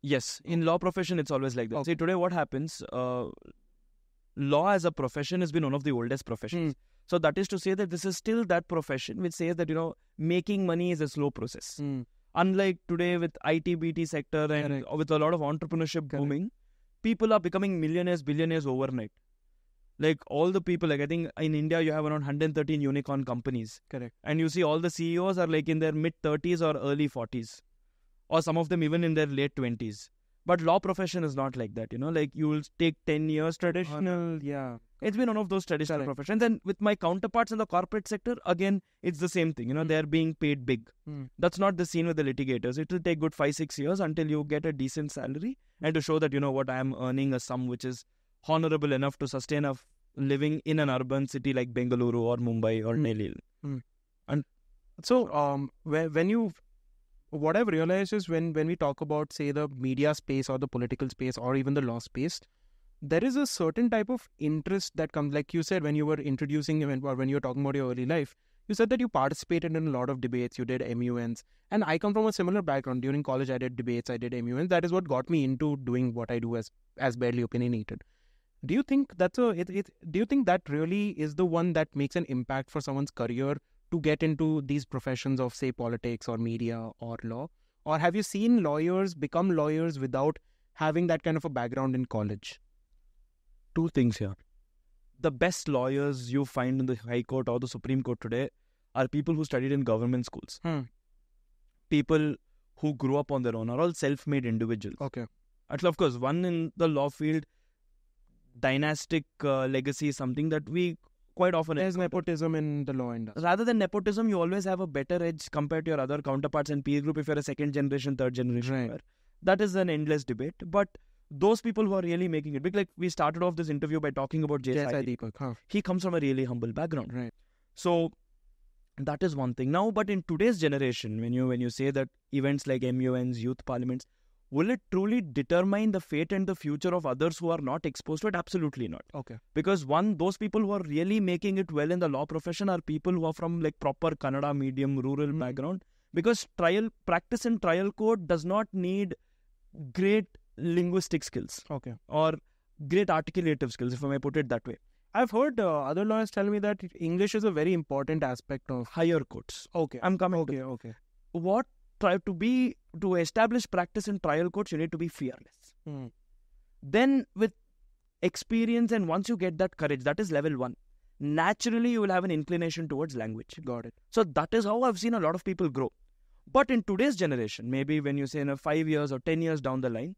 Yes. In law profession, it's always like that. Okay. See, today what happens, law as a profession has been one of the oldest professions. So that is to say that this is still that profession which says that, making money is a slow process. Unlike today with IT, BT sector and with a lot of entrepreneurship booming, people are becoming millionaires, billionaires overnight. Like all the people, like I think in India, you have around 113 unicorn companies. Correct. And you see all the CEOs are like in their mid-30s or early 40s. Or some of them even in their late 20s. But law profession is not like that, like you will take 10 years. Traditional, yeah. It's been one of those traditional professions. And with my counterparts in the corporate sector, again, it's the same thing. They're being paid big. That's not the scene with the litigators. It will take good 5-6 years until you get a decent salary and to show that, what I am earning a sum which is honorable enough to sustain a living in an urban city like Bengaluru or Mumbai or Delhi. And so, what I've realized is when we talk about, say, the media space or the political space or even the law space, there is a certain type of interest that comes, like you said, when you were introducing or when you were talking about your early life, you said that you participated in a lot of debates, you did MUNs, and I come from a similar background. During college, I did debates, I did MUNs. That is what got me into doing what I do as Barely Opinionated. Do you think do you think that really is the one that makes an impact for someone's career to get into these professions of, say, politics or media or law? Or have you seen lawyers become lawyers without having that kind of a background in college? Two things here. The best lawyers you find in the High Court or the Supreme Court today are people who studied in government schools. People who grew up on their own are all self-made individuals. Okay. Actually, of course, one in the law field, dynastic legacy is something that we quite often... There's nepotism in the law industry. Rather than nepotism, you always have a better edge compared to your other counterparts and peer group if you're a second generation, third generation. Right. That is an endless debate. But those people who are really making it big, like we started off this interview by talking about J Sai Deepak. He comes from a really humble background. Right. So that is one thing. Now, but in today's generation, when you say that events like MUNs, youth parliaments, will it truly determine the fate and the future of others who are not exposed to it? Absolutely not. Okay. Because those people who are really making it well in the law profession are people who are from like proper Kannada medium, rural background. Because practice in trial court does not need great linguistic skills. Okay. Or great articulative skills, if I may put it that way. I've heard other lawyers tell me that English is a very important aspect of higher courts. Okay. I'm coming to okay. To establish practice in trial courts, you need to be fearless. Then with experience and once you get that courage, that is level 1. Naturally, you will have an inclination towards language. Got it. So that is how I've seen a lot of people grow. But in today's generation, maybe when you say in 5 years or 10 years down the line,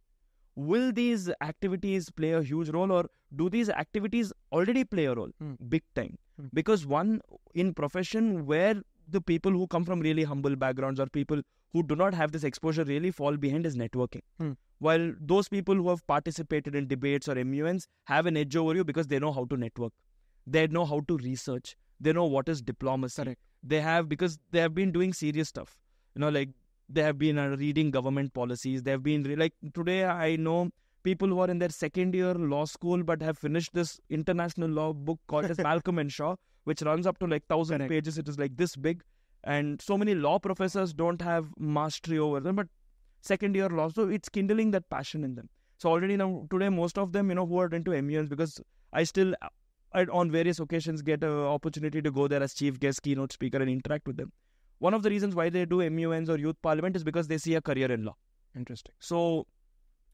will these activities play a huge role, or do these activities already play a role? Big time. Because one, in profession where the people who come from really humble backgrounds or people who do not have this exposure really fall behind is networking. While those people who have participated in debates or MUNs have an edge over you because they know how to network. They know how to research. They know what is diplomacy. Correct. Because they have been doing serious stuff. Like they have been reading government policies. They have been, like today I know people who are in their second year law school but have finished this international law book called as Malcolm and Shaw, which runs up to like 1,000 pages. It is like this big. And so many law professors don't have mastery over them, but second year law. So it's kindling that passion in them. So already now, today, most of them, who are into MUNs, because I on various occasions get an opportunity to go there as chief guest, keynote speaker and interact with them. One of the reasons why they do MUNs or youth parliament is because they see a career in law. Interesting. So,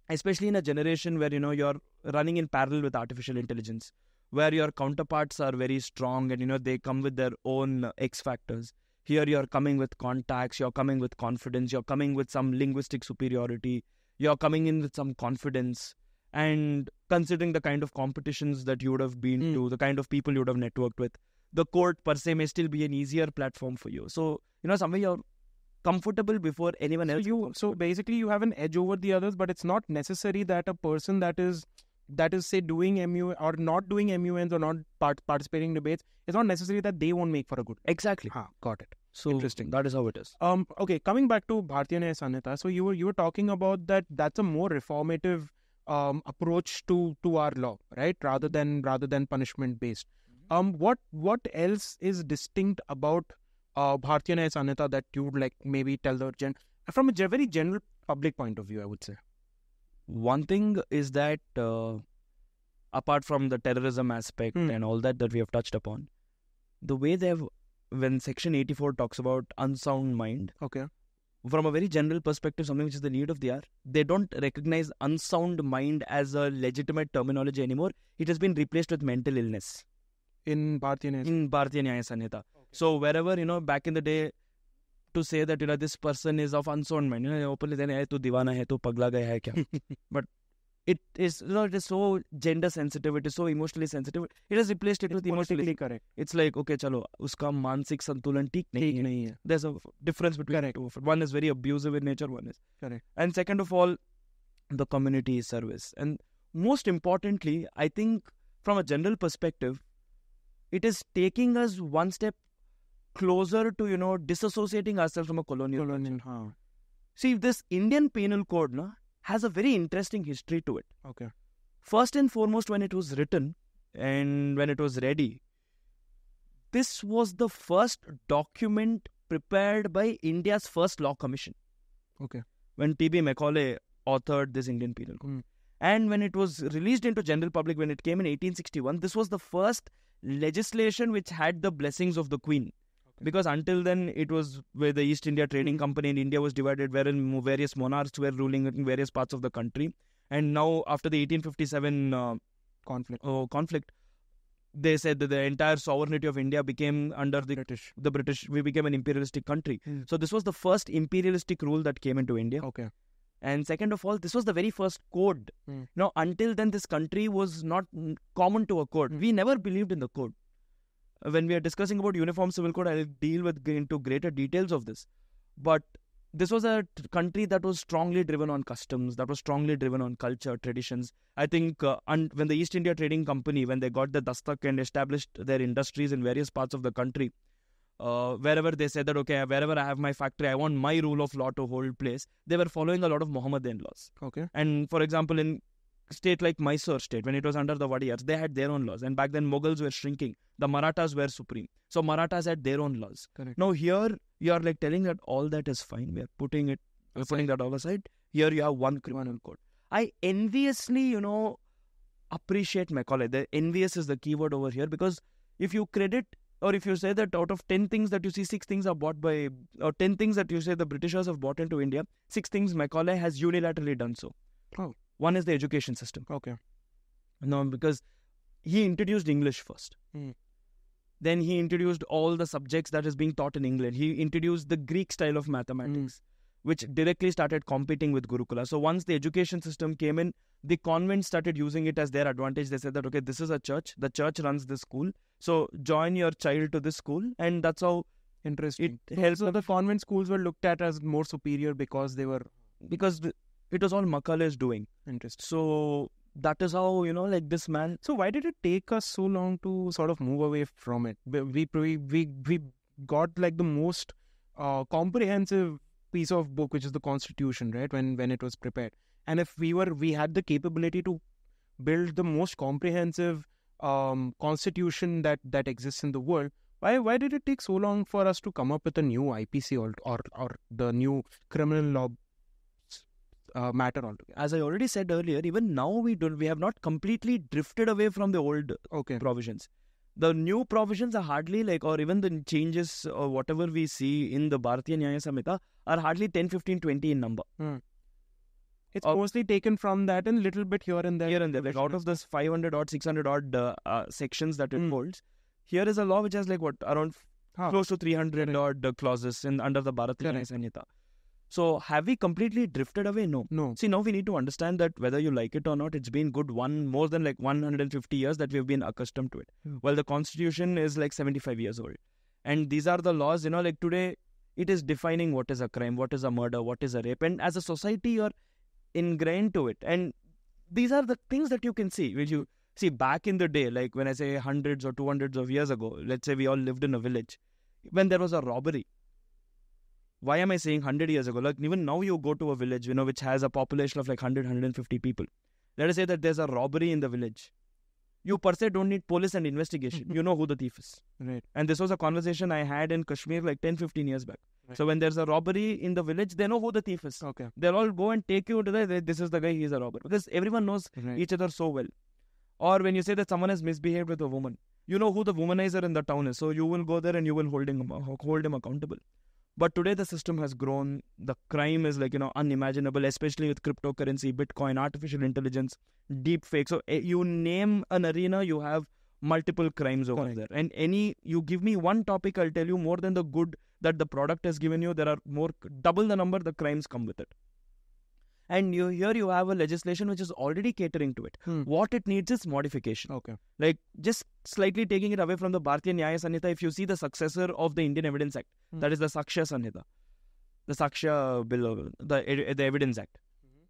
especially in a generation where, you're running in parallel with artificial intelligence, where your counterparts are very strong and, they come with their own X factors. Here you're coming with contacts, you're coming with confidence, you're coming with some linguistic superiority, you're coming in with some confidence. And considering the kind of competitions that you would have been to, the kind of people you would have networked with, the court per se may still be an easier platform for you. So, somewhere you're comfortable before anyone else. So basically you have an edge over the others, but it's not necessary that a person that is say doing MU or not doing MUNs or not participating in debates, it's not necessary that they won't make for a good. Exactly. Got it. So interesting. That is how it is. Okay, coming back to Bhartiya Nyay Sanhita. So you were talking about that's a more reformative approach to our law, right? Rather than punishment based. What else is distinct about Bhartiya Nyay Sanhita that you would like maybe tell the from a very general public point of view, I would say? One thing is that apart from the terrorism aspect and all that we have touched upon, the way when Section 84 talks about unsound mind, okay, from a very general perspective, something which is the need of the hour, they don't recognize unsound mind as a legitimate terminology anymore. It has been replaced with mental illness. In Bhartiya Nyay Sanhita. Okay. So wherever, back in the day, to say that, this person is of unsound mind, openly then, tu divana hai, tu pagla gaya hai kya? But it is, it is so gender sensitive, it is so emotionally sensitive. It has replaced it with emotionally correct. It's like, okay, chalo, uska mansik santulan theek nahi hai. There's a difference between two. One is very abusive in nature, one is. Correct. And second of all, the community service. And most importantly, I think from a general perspective, it is taking us one step closer to, disassociating ourselves from a colonial. See, this Indian Penal Code has a very interesting history to it. Okay. First and foremost, when it was written and when it was ready, this was the first document prepared by India's first law commission. Okay. When T.B. Macaulay authored this Indian Penal Code. And when it was released into general public, when it came in 1861, this was the first legislation which had the blessings of the Queen. Okay. Because until then, it was where the East India Trading Company in India was divided, wherein various monarchs were ruling in various parts of the country. And now, after the 1857 conflict, they said that the entire sovereignty of India became under the British. We became an imperialistic country. So this was the first imperialistic rule that came into India. Okay. And second of all, this was the very first code. Now, until then, this country was not common to a code. We never believed in the code. When we are discussing about Uniform Civil Code, I'll deal into greater details of this. But this was a country that was strongly driven on customs, that was strongly driven on culture, traditions. I think when the East India Trading Company, when they got the dastak and established their industries in various parts of the country, wherever they said that, okay, wherever I have my factory, I want my rule of law to hold place, they were following a lot of Mohammedan laws. Okay. And for example, in state like Mysore state, when it was under the Wadiyars, they had their own laws. And back then, Mughals were shrinking. The Marathas were supreme. So Marathas had their own laws. Correct. Now here, you are like telling that all that is fine. We are putting that all aside. Here you have one criminal code. I enviously, appreciate Macaulay. The envious is the keyword over here, because if you credit, or if you say that out of 10 things that you see, 6 things are bought by, or 10 things that you say the Britishers have bought into India, 6 things Macaulay has unilaterally done so. Oh. One is the education system. Okay. No, because he introduced English first. Then he introduced all the subjects that is being taught in England. He introduced the Greek style of mathematics. which directly started competing with Gurukula. So once the education system came in, the convents started using it as their advantage. They said that, okay, this is a church. The church runs this school. So join your child to this school. And that's how Interesting. it helps. So the convent schools were looked at as more superior because they were... Because it was all Makale's doing. Interesting. So that is how, like this man. So why did it take us so long to sort of move away from it? We got like the most comprehensive piece of book, which is the Constitution, right? When it was prepared, and if we had the capability to build the most comprehensive constitution that exists in the world, why did it take so long for us to come up with a new IPC or the new criminal law matter altogether? As I already said earlier, even now we have not completely drifted away from the old provisions. The new provisions are hardly or even the changes or whatever we see in the Bhartiya Nyay Sanhita are hardly 10, 15, 20 in number. It's mostly taken from that and little bit here and there. Here and there. Like out of this 500 odd, 600 odd sections that it holds, here is a law which has around close to 300 odd clauses under the Bhartiya Nyay Sanhita. So have we completely drifted away? No. See, now we need to understand that whether you like it or not, it's been more than 150 years that we've been accustomed to it. Well, the Constitution is 75 years old. And these are the laws, today it is defining what is a crime, what is a murder, what is a rape. And as a society, you're ingrained to it. And these are the things that you can see. Which you see back in the day, when I say hundreds or 200s of years ago, let's say we all lived in a village, when there was a robbery. Why am I saying 100 years ago? Even now you go to a village, which has a population of 100, 150 people. Let us say that there's a robbery in the village. You per se don't need police and investigation. You know who the thief is. Right. And this was a conversation I had in Kashmir 10, 15 years back. Right. So when there's a robbery in the village, they know who the thief is. Okay. They'll all go and take you to this is the guy, he's a robber. Because everyone knows each other so well. Or when you say that someone has misbehaved with a woman, you know who the womanizer in the town is. So you will go there and you will hold him accountable. But today the system has grown. The crime is unimaginable, especially with cryptocurrency, Bitcoin, artificial intelligence, deep fake. So you name an arena, you have multiple crimes over there. And you give me one topic, I'll tell you more than the good that the product has given you. There are double the number the crimes come with it. And here you have a legislation which is already catering to it. What it needs is modification. Okay. Just slightly taking it away from the Bhartiya Nyay Sanhita, if you see the successor of the Indian Evidence Act, that is the Sakshya Sanhita, the Sakshya Bill, the Evidence Act,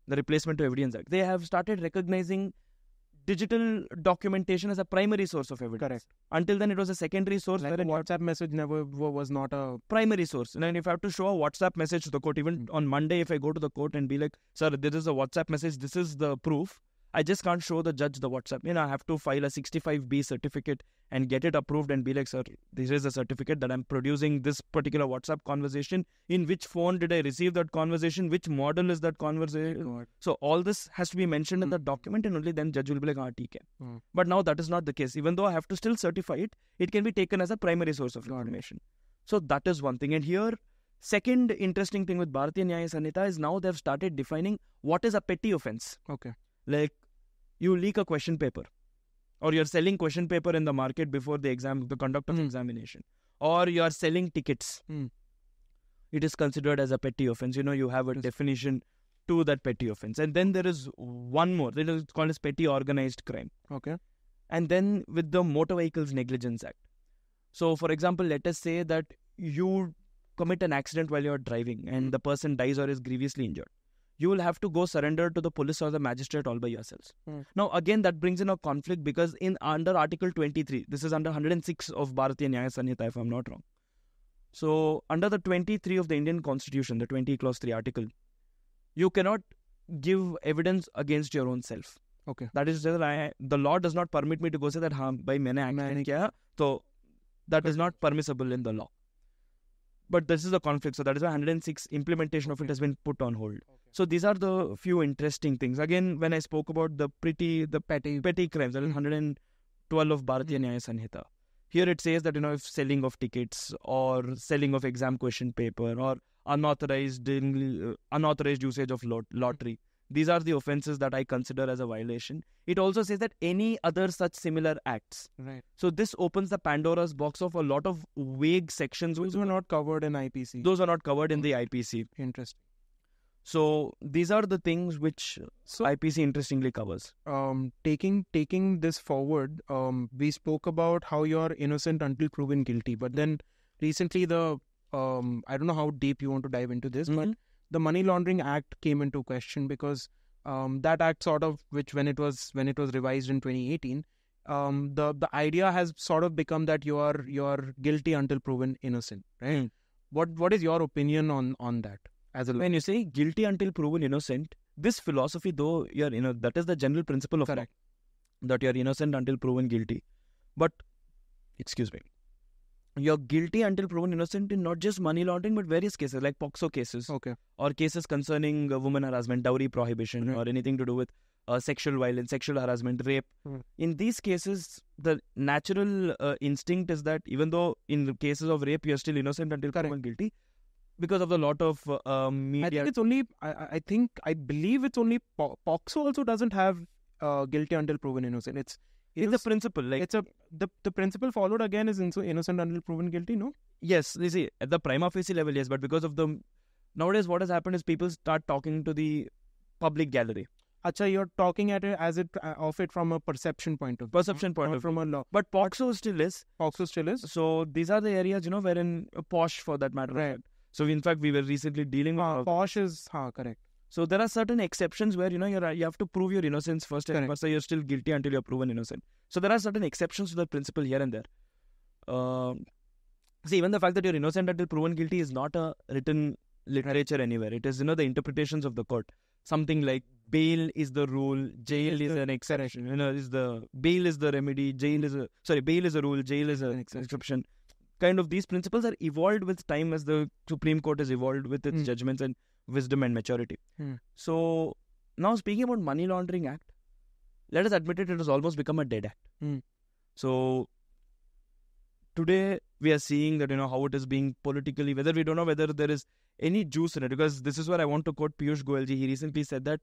the replacement to Evidence Act, they have started recognizing digital documentation as a primary source of evidence. Correct. Until then, it was a secondary source. A WhatsApp message was not a primary source. And if I have to show a WhatsApp message to the court, even on Monday, if I go to the court and be like, sir, this is a WhatsApp message, this is the proof, I just can't show the judge the WhatsApp. I have to file a 65B certificate and get it approved and be like, sir, this is a certificate that I'm producing this particular WhatsApp conversation. In which phone did I receive that conversation? Which model is that conversation? So all this has to be mentioned in the document, and only then judge will be like, theek hai. But now that is not the case. Even though I have to still certify it, it can be taken as a primary source of information. So that is one thing. And here, second interesting thing with Bhartiya Nyay Sanhita is now they've started defining what is a petty offense. Okay. You leak a question paper, or you're selling question paper in the market before the conduct of examination, or you're selling tickets. It is considered as a petty offense. You have a definition to that petty offense. And then there is one more. It is called as petty organized crime. Okay. And then with the Motor Vehicles Negligence Act. So, for example, let us say that you commit an accident while you're driving and the person dies or is grievously injured. You will have to go surrender to the police or the magistrate all by yourselves. Now, again, that brings in a conflict because under Article 23, this is under 106 of Bhartiya Nyay Sanhita, if I'm not wrong. So, under the 23 of the Indian Constitution, the 20 clause 3 article, you cannot give evidence against your own self. Okay. That is, the law does not permit me to go say that, bhai, maine accident kiya, so that is not permissible in the law. But this is a conflict. So that is why 106 implementation of it has been put on hold. So these are the few interesting things. Again, when I spoke about the petty crimes, that is 112 of Bhartiya Nyay Sanhita. Here it says that, if selling of tickets or selling of exam question paper or unauthorized usage of lottery, these are the offences that I consider as a violation. It also says that any other such similar acts. Right. So this opens the Pandora's box of a lot of vague sections. Those were not covered in IPC. Those are not covered in the IPC. Interesting. So these are the things which IPC interestingly covers. Taking this forward, we spoke about how you're innocent until proven guilty. But then recently I don't know how deep you want to dive into this, but the Money Laundering Act came into question because that act sort of, which when it was revised in 2018, the idea has sort of become that you're guilty until proven innocent, right? What is your opinion on that? When you say guilty until proven innocent, this philosophy, though, that is the general principle of law, that you're innocent until proven guilty. But, excuse me, you're guilty until proven innocent in not just money laundering, but various cases like POCSO cases, or cases concerning women harassment, dowry prohibition, or anything to do with sexual violence, sexual harassment, rape. In these cases, the natural instinct is that even though in the cases of rape, you're still innocent until proven guilty, because of the lot of media. I think it's only, I believe it's only POCSO also doesn't have guilty until proven innocent. It's a principle. Like the principle followed again is innocent until proven guilty, no? Yes, you see, at the prima facie level, yes, but because of nowadays what has happened is people start talking to the public gallery. Acha, you're talking at it of it from a perception point of view. From a law. But POCSO still is. So these are the areas, wherein POSH for that matter. Right. So in fact, we were recently dealing with POSH is correct. So there are certain exceptions where you have to prove your innocence first, and first you're still guilty until you're proven innocent. So there are certain exceptions to the principle here and there. See, even the fact that you're innocent until proven guilty is not a written literature anywhere. It is the interpretations of the court. Something like bail is the rule, jail is an exception. Bail is the remedy, bail is a rule, jail is an exception. Kind of these principles are evolved with time as the Supreme Court has evolved with its judgments and wisdom and maturity. So now speaking about Money Laundering Act, let us admit it has almost become a dead act. So today we are seeing that how it is being politically, whether we don't know whether there is any juice in it, because this is where I want to quote Piyush Goyalji. He recently said that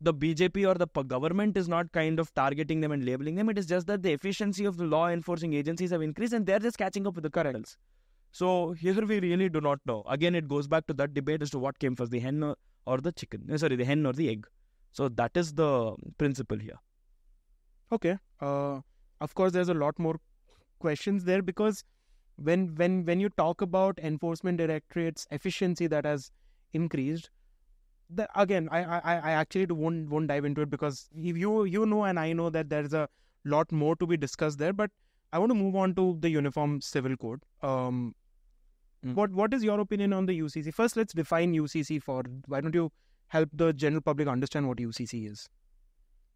the BJP or the government is not kind of targeting them and labeling them. It is just that the efficiency of the law enforcing agencies have increased and they're just catching up with the criminals. So here we really do not know. Again, it goes back to that debate as to what came first, the hen or the chicken. The hen or the egg. So that is the principle here. Okay. Of course, there's a lot more questions there, because when you talk about enforcement directorate's efficiency that has increased, again, I actually won't dive into it, because you know and I know that there's a lot more to be discussed there. But I want to move on to the Uniform Civil Code. What is your opinion on the UCC? First, let's define UCC why don't you help the general public understand what UCC is?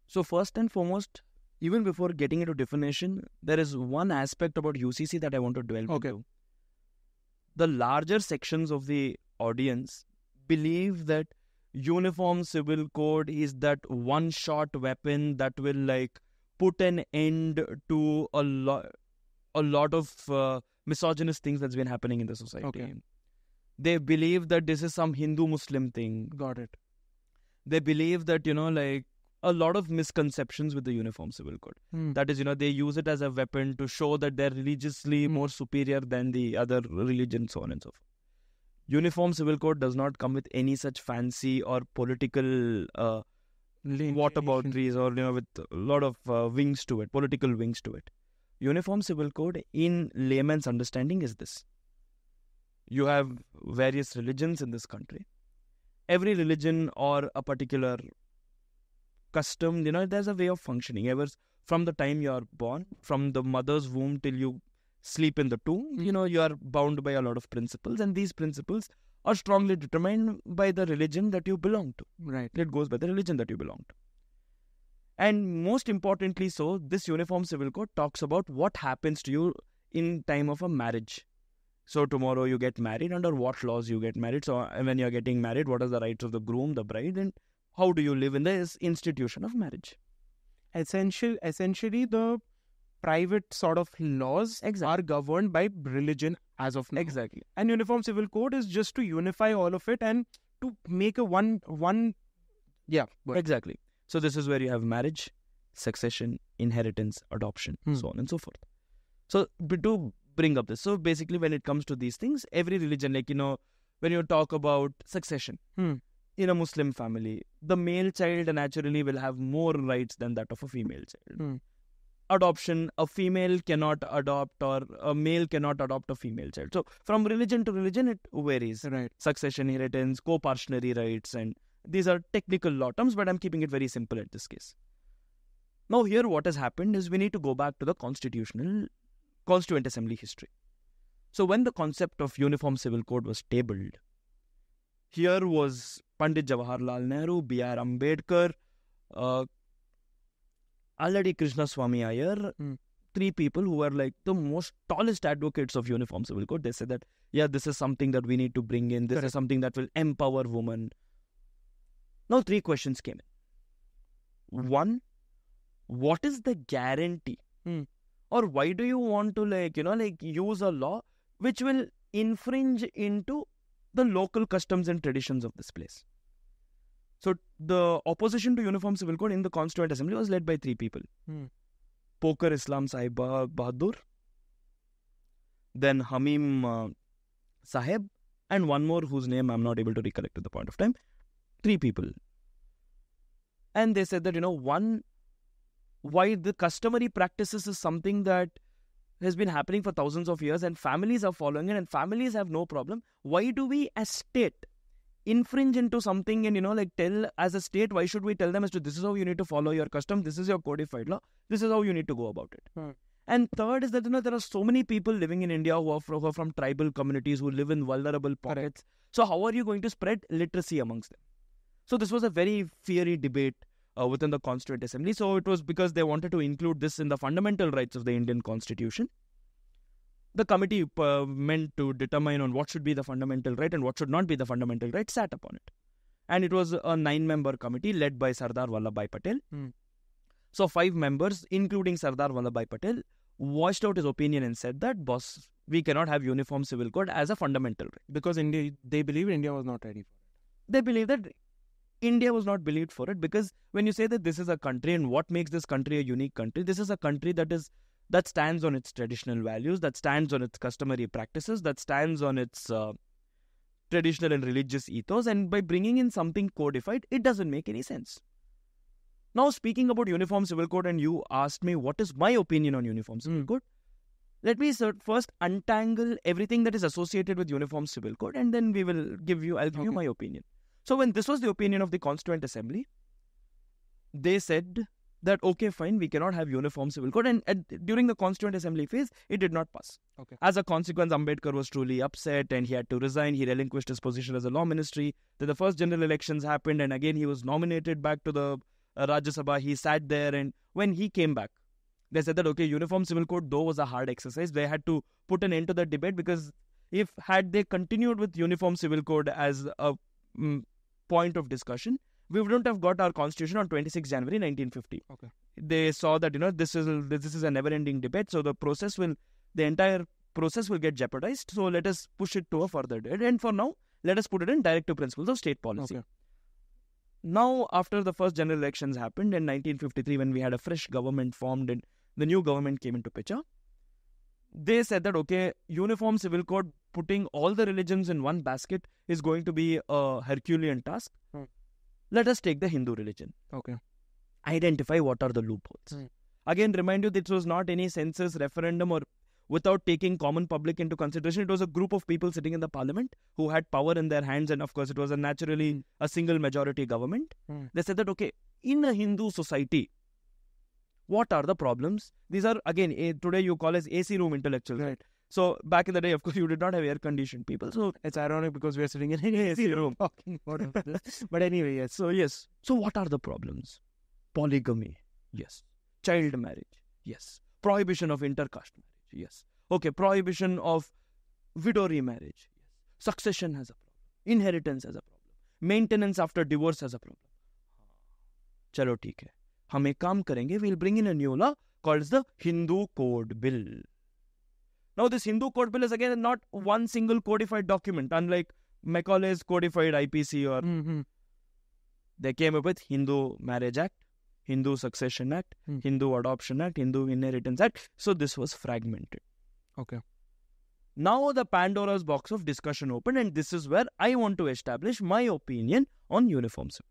So first and foremost, even before getting into definition, there is one aspect about UCC that I want to delve into. The larger sections of the audience believe that Uniform Civil Code is that one-shot weapon that will put an end to a lot of misogynist things that's been happening in the society. They believe that this is some Hindu-Muslim thing. Got it. They believe that, a lot of misconceptions with the Uniform Civil Code. That is, they use it as a weapon to show that they're religiously more superior than the other religion, so on and so forth. Uniform Civil Code does not come with any such fancy or political whatabouteries or with a lot of wings to it, political wings to it. Uniform Civil Code, in layman's understanding, is this: you have various religions in this country. Every religion or a particular custom, there's a way of functioning. Ever from the time you are born, from the mother's womb till you sleep in the tomb, you are bound by a lot of principles, and these principles are strongly determined by the religion that you belong to. Right. It goes by the religion that you belong to. And most importantly, so this Uniform Civil Code talks about what happens to you in time of a marriage. So tomorrow you get married, under what laws you get married. So when you're getting married, what are the rights of the groom, the bride, and how do you live in this institution of marriage? Essentially, the private sort of laws are governed by religion as of now. Exactly. And Uniform Civil Code is just to unify all of it and to make a one. Yeah. Exactly. So this is where you have marriage, succession, inheritance, adoption, so on and so forth. So to bring up this, so basically when it comes to these things, every religion, when you talk about succession, in a Muslim family, the male child naturally will have more rights than that of a female child. Adoption, a female cannot adopt or a male cannot adopt a female child. So from religion to religion, it varies. Right. Succession, inheritance, co-partitionary rights, and these are technical law terms, but I'm keeping it very simple at this case. Now here what has happened is we need to go back to the Constituent Assembly history. So when the concept of Uniform Civil Code was tabled, here was Pandit Jawaharlal Nehru, B.R. Ambedkar, Alladi Krishna Swami Iyer, three people who were like the most tallest advocates of Uniform Civil Code. They said that, yeah, this is something that we need to bring in. This is something that will empower women. Now, three questions came in. One, what is the guarantee? Or why do you want to use a law which will infringe into the local customs and traditions of this place? So the opposition to Uniform Civil Code in the Constituent Assembly was led by three people. Poker Islam Sahib Bahadur, then Hamim Sahib, and one more whose name I'm not able to recollect at the point of time. Three people. And they said that, one, why the customary practices is something that has been happening for thousands of years and families are following it and families have no problem. Why do we as state infringe into something and tell as a state, why should we tell them as to this is how you need to follow your custom, this is your codified law, this is how you need to go about it. And third is that there are so many people living in India who are from tribal communities who live in vulnerable pockets. So how are you going to spread literacy amongst them? So this was a very fiery debate within the Constituent Assembly. So it was because they wanted to include this in the fundamental rights of the Indian Constitution. The committee meant to determine on what should be the fundamental right and what should not be the fundamental right sat upon it. And it was a 9-member committee led by Sardar Vallabhbhai Patel. So 5 members, including Sardar Vallabhbhai Patel, voiced out his opinion and said that, boss, we cannot have Uniform Civil Code as a fundamental right. Because they believe India was not ready for it. They believe that India was not believed for it, because when you say that this is a country and what makes this country a unique country, this is a country that stands on its traditional values, that stands on its customary practices, that stands on its traditional and religious ethos, and by bringing in something codified, it doesn't make any sense. Now, speaking about Uniform Civil Code, and you asked me what is my opinion on Uniform Civil Code, let me first untangle everything that is associated with Uniform Civil Code, and then I'll give you my opinion. So when this was the opinion of the Constituent Assembly, they said that, okay, fine, we cannot have Uniform Civil Code. And during the Constituent Assembly phase, it did not pass. As a consequence, Ambedkar was truly upset and he had to resign. He relinquished his position as a law ministry. Then the first general elections happened and again he was nominated back to the Rajya Sabha. He sat there, and when he came back, they said that, okay, Uniform Civil Code though was a hard exercise. They had to put an end to the debate, because had they continued with Uniform Civil Code as a point of discussion, we wouldn't have got our constitution on 26 January 1950. They saw that this is a never-ending debate, so the entire process will get jeopardized. So let us push it to a further date, and for now, let us put it in directive principles of state policy. Now, after the first general elections happened in 1953, when we had a fresh government formed and the new government came into picture, they said that, okay, Uniform Civil Code, putting all the religions in one basket is going to be a Herculean task. Let us take the Hindu religion. Identify what are the loopholes. Again, remind you, this was not any census, referendum, or without taking common public into consideration. It was a group of people sitting in the parliament who had power in their hands, and of course, it was naturally a single majority government. They said that, okay, in a Hindu society, what are the problems? These are, again, today you call as AC room intellectuals. Right. So back in the day, of course, you did not have air-conditioned people. So it's ironic because we are sitting in an AC room talking about this. But anyway, yes. So what are the problems? Polygamy. Yes. Child marriage. Yes. Prohibition of intercaste marriage. Yes. Okay. Prohibition of widow remarriage. Yes. Succession has a problem. Inheritance has a problem. Maintenance after divorce has a problem. Chalo, theek hai. हम एक काम करेंगे, we'll bring in a new law called the Hindu Code Bill. Now, this Hindu Code Bill is again not one single codified document, unlike Macaulay's codified IPC or... They came up with Hindu Marriage Act, Hindu Succession Act, Hindu Adoption Act, Hindu Inheritance Act. So this was fragmented. Now the Pandora's box of discussion opened, and this is where I want to establish my opinion on uniform civil.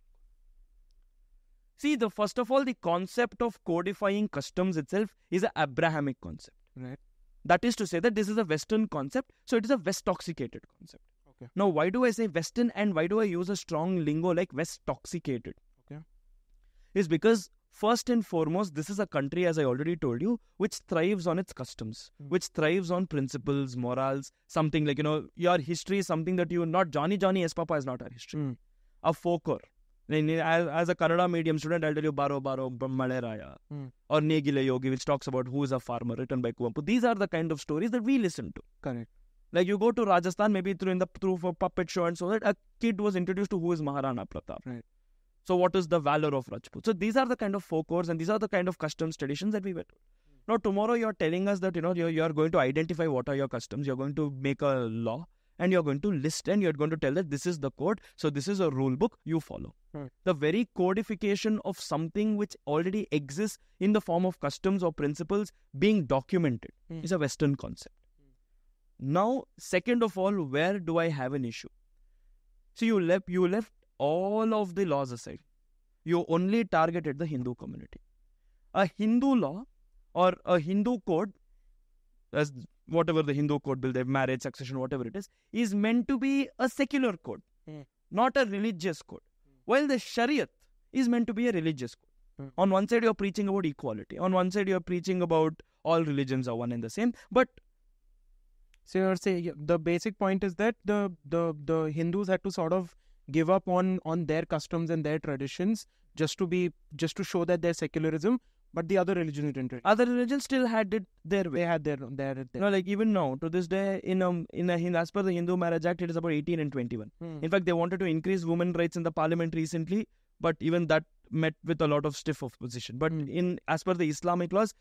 See, first of all, the concept of codifying customs itself is an Abrahamic concept. Right. That is to say that this is a Western concept, so it is a West-toxicated concept. Okay. Now, why do I say Western and why do I use a strong lingo like West-toxicated? Okay. Is because first and foremost, this is a country, as I already told you, which thrives on its customs, which thrives on principles, morals, something like, your history is something that not Johnny, yes, Papa is not our history. A folklore. As a Kannada medium student, I'll tell you Baro Baro Male Raya or Negile Yogi, which talks about who is a farmer, written by Kuvempu. These are the kind of stories that we listen to. Correct. Like you go to Rajasthan, maybe through a puppet show and so that a kid was introduced to who is Maharana Pratap. Right. So what is the valor of Rajput? So these are the kind of folklores and these are the kind of customs traditions that we were told. Now tomorrow you're telling us that you're going to identify what are your customs, you're going to make a law and you're going to list and you're going to tell that this is the code, so this is a rule book, you follow. The very codification of something which already exists in the form of customs or principles being documented is a Western concept. Now, second of all, where do I have an issue? So you left all of the laws aside. You only targeted the Hindu community. A Hindu law or a Hindu code, as whatever the Hindu code bill, their marriage, succession, whatever it is meant to be a secular code, not a religious code. While the Shariat is meant to be a religious code. On one side, you're preaching about equality. On one side, you're preaching about all religions are one and the same. But so you're saying the basic point is that the Hindus had to sort of give up on their customs and their traditions just to show that they're secularism. But the other religions didn't. Other religions still had it their way. They had their. Like even now, to this day, as per the Hindu Marriage Act, it is about 18 and 21. In fact, they wanted to increase women rights in the parliament recently, but even that met with a lot of stiff opposition. But as per the Islamic laws,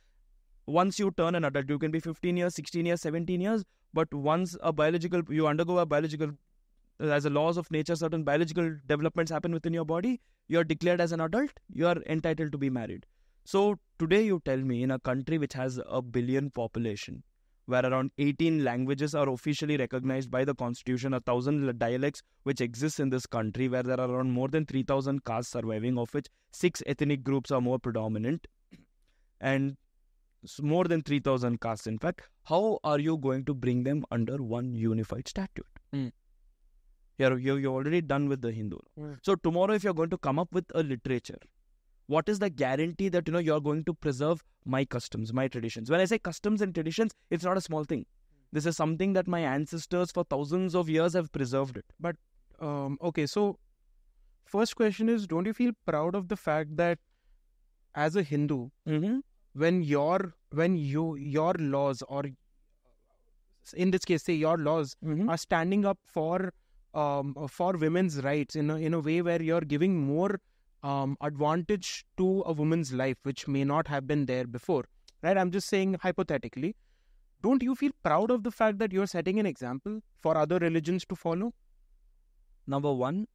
once you turn an adult, you can be 15 years, 16 years, 17 years, but once you undergo a biological, as a laws of nature, certain biological developments happen within your body, you are declared as an adult, you are entitled to be married. So today you tell me in a country which has 1 billion population, where around 18 languages are officially recognized by the constitution, 1,000 dialects which exist in this country, where there are around more than 3,000 castes surviving, of which 6 ethnic groups are more predominant, and more than 3,000 castes in fact, how are you going to bring them under one unified statute? You're already done with the Hindu law. So tomorrow if you're going to come up with a literature, what is the guarantee that you're going to preserve my customs, my traditions? When I say customs and traditions, it's not a small thing. This is something that my ancestors for thousands of years have preserved it. But okay, so first question is, don't you feel proud of the fact that as a Hindu, when your laws, or in this case say your laws, are standing up for women's rights in a way where you're giving more advantage to a woman's life, which may not have been there before, right? I'm just saying hypothetically. Don't you feel proud of the fact that you're setting an example for other religions to follow? Number one,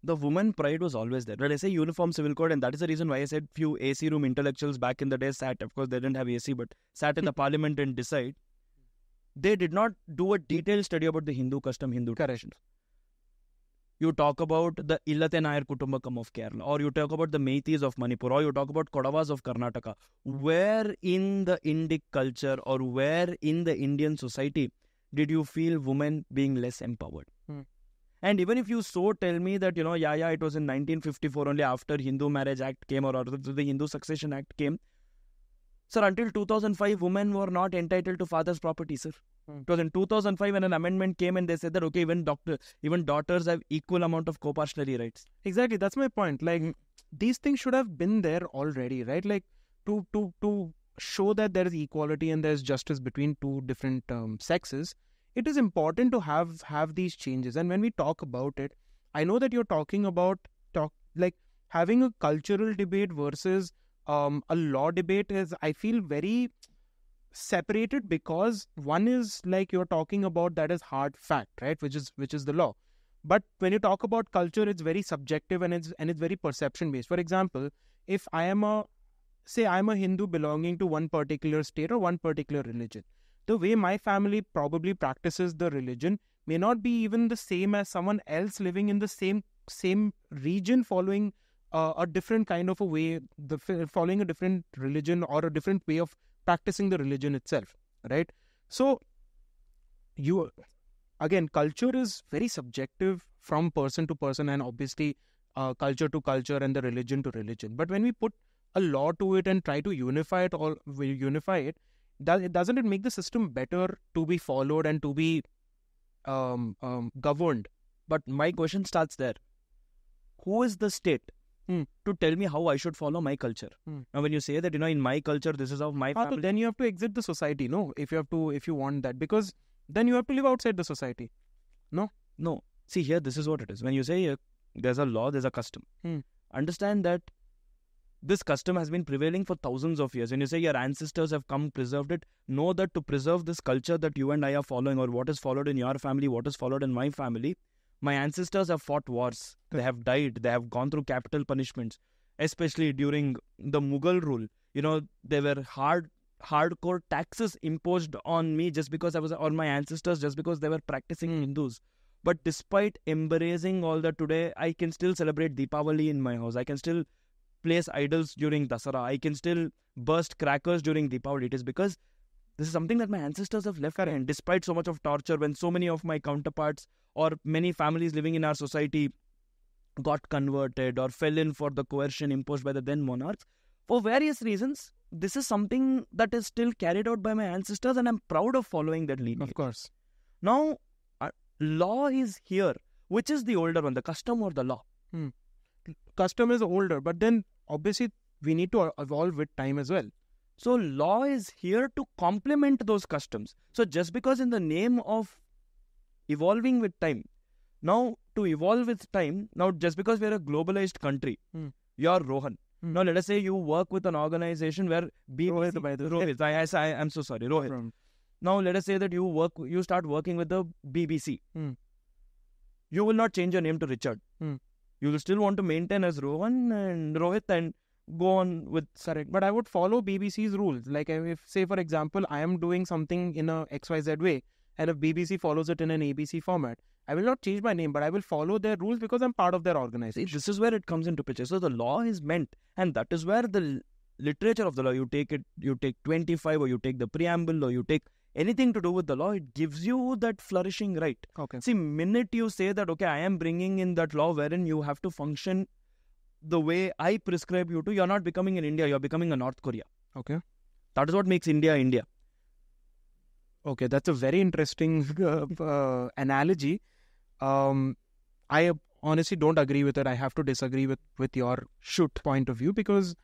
the woman pride was always there. When I say uniform civil code, and that is the reason why I said few AC room intellectuals back in the day sat, of course they didn't have AC, but sat in the parliament and decide. They did not do a detailed study about the Hindu custom, Hindu traditions. You talk about the Illate Nayar Kutumbakam of Kerala, or you talk about the Meiteis of Manipur, or you talk about Kodavas of Karnataka. Where in the Indic culture or where in the Indian society did you feel women being less empowered? And even if you so tell me that, it was in 1954 only after Hindu Marriage Act came or the Hindu Succession Act came. Sir, until 2005, women were not entitled to father's property, sir. It was in 2005 when an amendment came and they said that, okay, even daughters have equal amount of co-paternity rights. Exactly, that's my point. Like, these things should have been there already, right? Like, to show that there is equality and there's justice between two different sexes, it is important to have these changes. And when we talk about it, I know that you're talking about having a cultural debate versus a law debate is, I feel, very separated, because one is like you're talking about that is hard fact, right, which is the law. But when you talk about culture, it's very subjective and it's very perception based. For example, if I'm a Hindu belonging to one particular state or one particular religion, the way my family probably practices the religion may not be even the same as someone else living in the same region following a different kind of a way, following a different religion or a different way of practicing the religion itself, right? So, again, culture is very subjective from person to person, and obviously culture to culture and the religion to religion. But when we put a law to it and try to unify it, doesn't it make the system better to be followed and to be governed? But my question starts there. Who is the state to tell me how I should follow my culture? Now, when you say that, in my culture, this is how my family... So then you have to exit the society, no? If you want that, because then you have to live outside the society. No? No. See, here, this is what it is. When you say there's a law, there's a custom. Understand that this custom has been prevailing for thousands of years. When you say your ancestors have preserved it, know that to preserve this culture that you and I are following, or what is followed in your family, what is followed in my family, my ancestors have fought wars. They have died. They have gone through capital punishments, especially during the Mughal rule. There were hardcore taxes imposed on me just because I was, or my ancestors, just because they were practicing Hindus. But despite embracing all that, today I can still celebrate Deepavali in my house. I can still place idols during Dasara. I can still burst crackers during Deepavali. It is because this is something that my ancestors have left behind. Despite so much of torture, when so many of my counterparts or many families living in our society got converted or fell in for the coercion imposed by the then monarchs, for various reasons, this is something that is still carried out by my ancestors, and I'm proud of following that lineage. Of course. Now, law is here. Which is the older one, the custom or the law? Custom is older, but then obviously we need to evolve with time as well. So law is here to complement those customs. So just because in the name of evolving with time, now to evolve with time, now just because we are a globalized country, you're Rohan. Now let us say you work with an organization where Rohit, by the way. Rohit, I'm so sorry, Rohit. Now let us say that you start working with the BBC. You will not change your name to Richard. You will still want to maintain as Rohan and Rohit and go on with... Correct. But I would follow BBC's rules. Like if, say for example, I am doing something in a XYZ way, and if BBC follows it in an ABC format, I will not change my name, but I will follow their rules because I'm part of their organization. See, this is where it comes into picture. So the law is meant, and that is where the literature of the law, you take 25, or you take the preamble, or you take anything to do with the law, it gives you that flourishing right. Okay. See, minute you say that, okay, I am bringing in that law wherein you have to function the way I prescribe you to, you're not becoming an India, you're becoming a North Korea. Okay. That is what makes India, India. Okay, that's a very interesting analogy. I honestly don't agree with it. I have to disagree with your point of view, because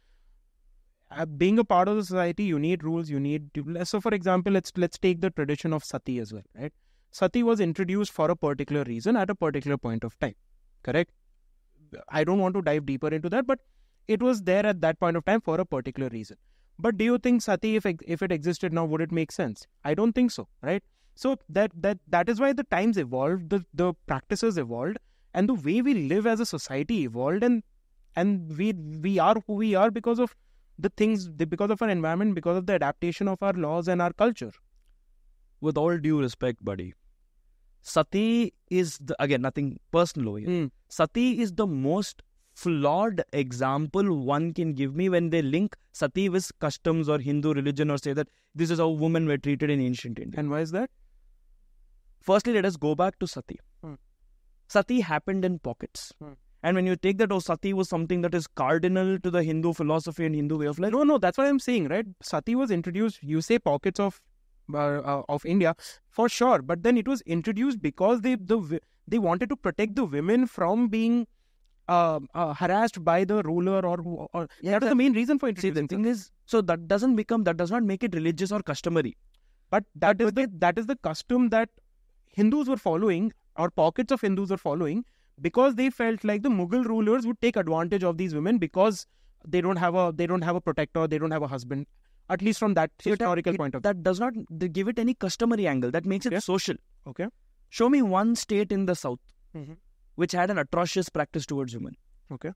being a part of the society, you need rules, you need to... So for example, let's take the tradition of sati as well, right? Sati was introduced for a particular reason at a particular point of time, correct? I don't want to dive deeper into that, but it was there at that point of time for a particular reason. But do you think sati, if it existed now, would it make sense? I don't think so, right? So that is why the times evolved, the practices evolved, and the way we live as a society evolved, and we are who we are because of the things, because of our environment, because of the adaptation of our laws and our culture. With all due respect, buddy, sati is, again, nothing personal over here. Sati is the most flawed example one can give me when they link sati with customs or Hindu religion, or say that this is how women were treated in ancient India. And why is that? Firstly, let us go back to sati. Sati happened in pockets. And when you take that, sati was something that is cardinal to the Hindu philosophy and Hindu way of life. No, that's what I'm saying, right? Sati was introduced, you say pockets of India, for sure. But then it was introduced because they wanted to protect the women from being harassed by the ruler, or that was the main reason for introducing. See, the thing is, so that does not make it religious or customary. But that is the custom that Hindus were following, or pockets of Hindus were following, because they felt like the Mughal rulers would take advantage of these women because they don't have a protector, they don't have a husband, at least from that historical point of view. That does not give it any customary angle. That makes it social. Okay. Show me one state in the south which had an atrocious practice towards women. Okay.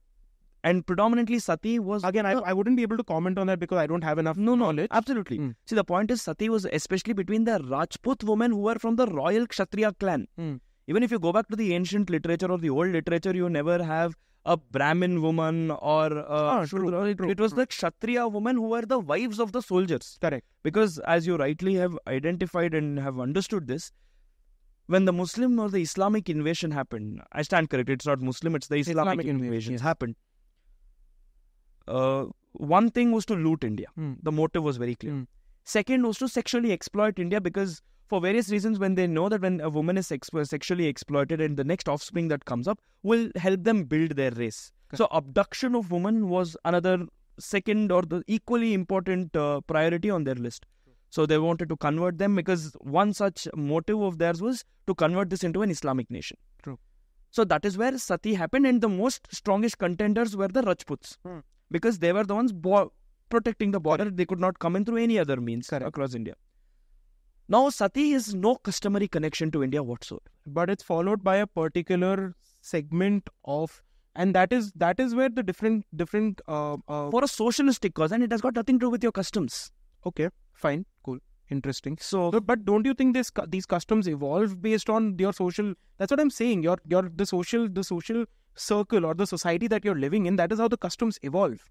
And predominantly sati was... Again, I wouldn't be able to comment on that because I don't have enough knowledge. Absolutely. See, the point is sati was especially between the Rajput women who were from the royal Kshatriya clan. Even if you go back to the ancient literature or the old literature, you never have a Brahmin woman or true. It was the Kshatriya women who were the wives of the soldiers. Correct. Because as you rightly have identified and have understood this, when the Muslim or the Islamic invasion happened, I stand corrected, it's not Muslim, it's the Islamic invasion happened. One thing was to loot India. The motive was very clear. Second was to sexually exploit India, because for various reasons, when they know that when a woman is sexually exploited, and the next offspring that comes up will help them build their race. Okay. So abduction of women was another second or the equally important priority on their list. So they wanted to convert them, because one such motive of theirs was to convert this into an Islamic nation. True. So that is where sati happened, and the most strongest contenders were the Rajputs. Because they were the ones protecting the border. They could not come in through any other means across India. Now, sati is no customary connection to India whatsoever. But it's followed by a particular segment of... And that is where the different for a socialistic cause, and it has got nothing to do with your customs. Okay, fine, cool, interesting. So, but don't you think these customs evolve based on your social... That's what I'm saying. The social circle or the society that you're living in, that is how the customs evolve.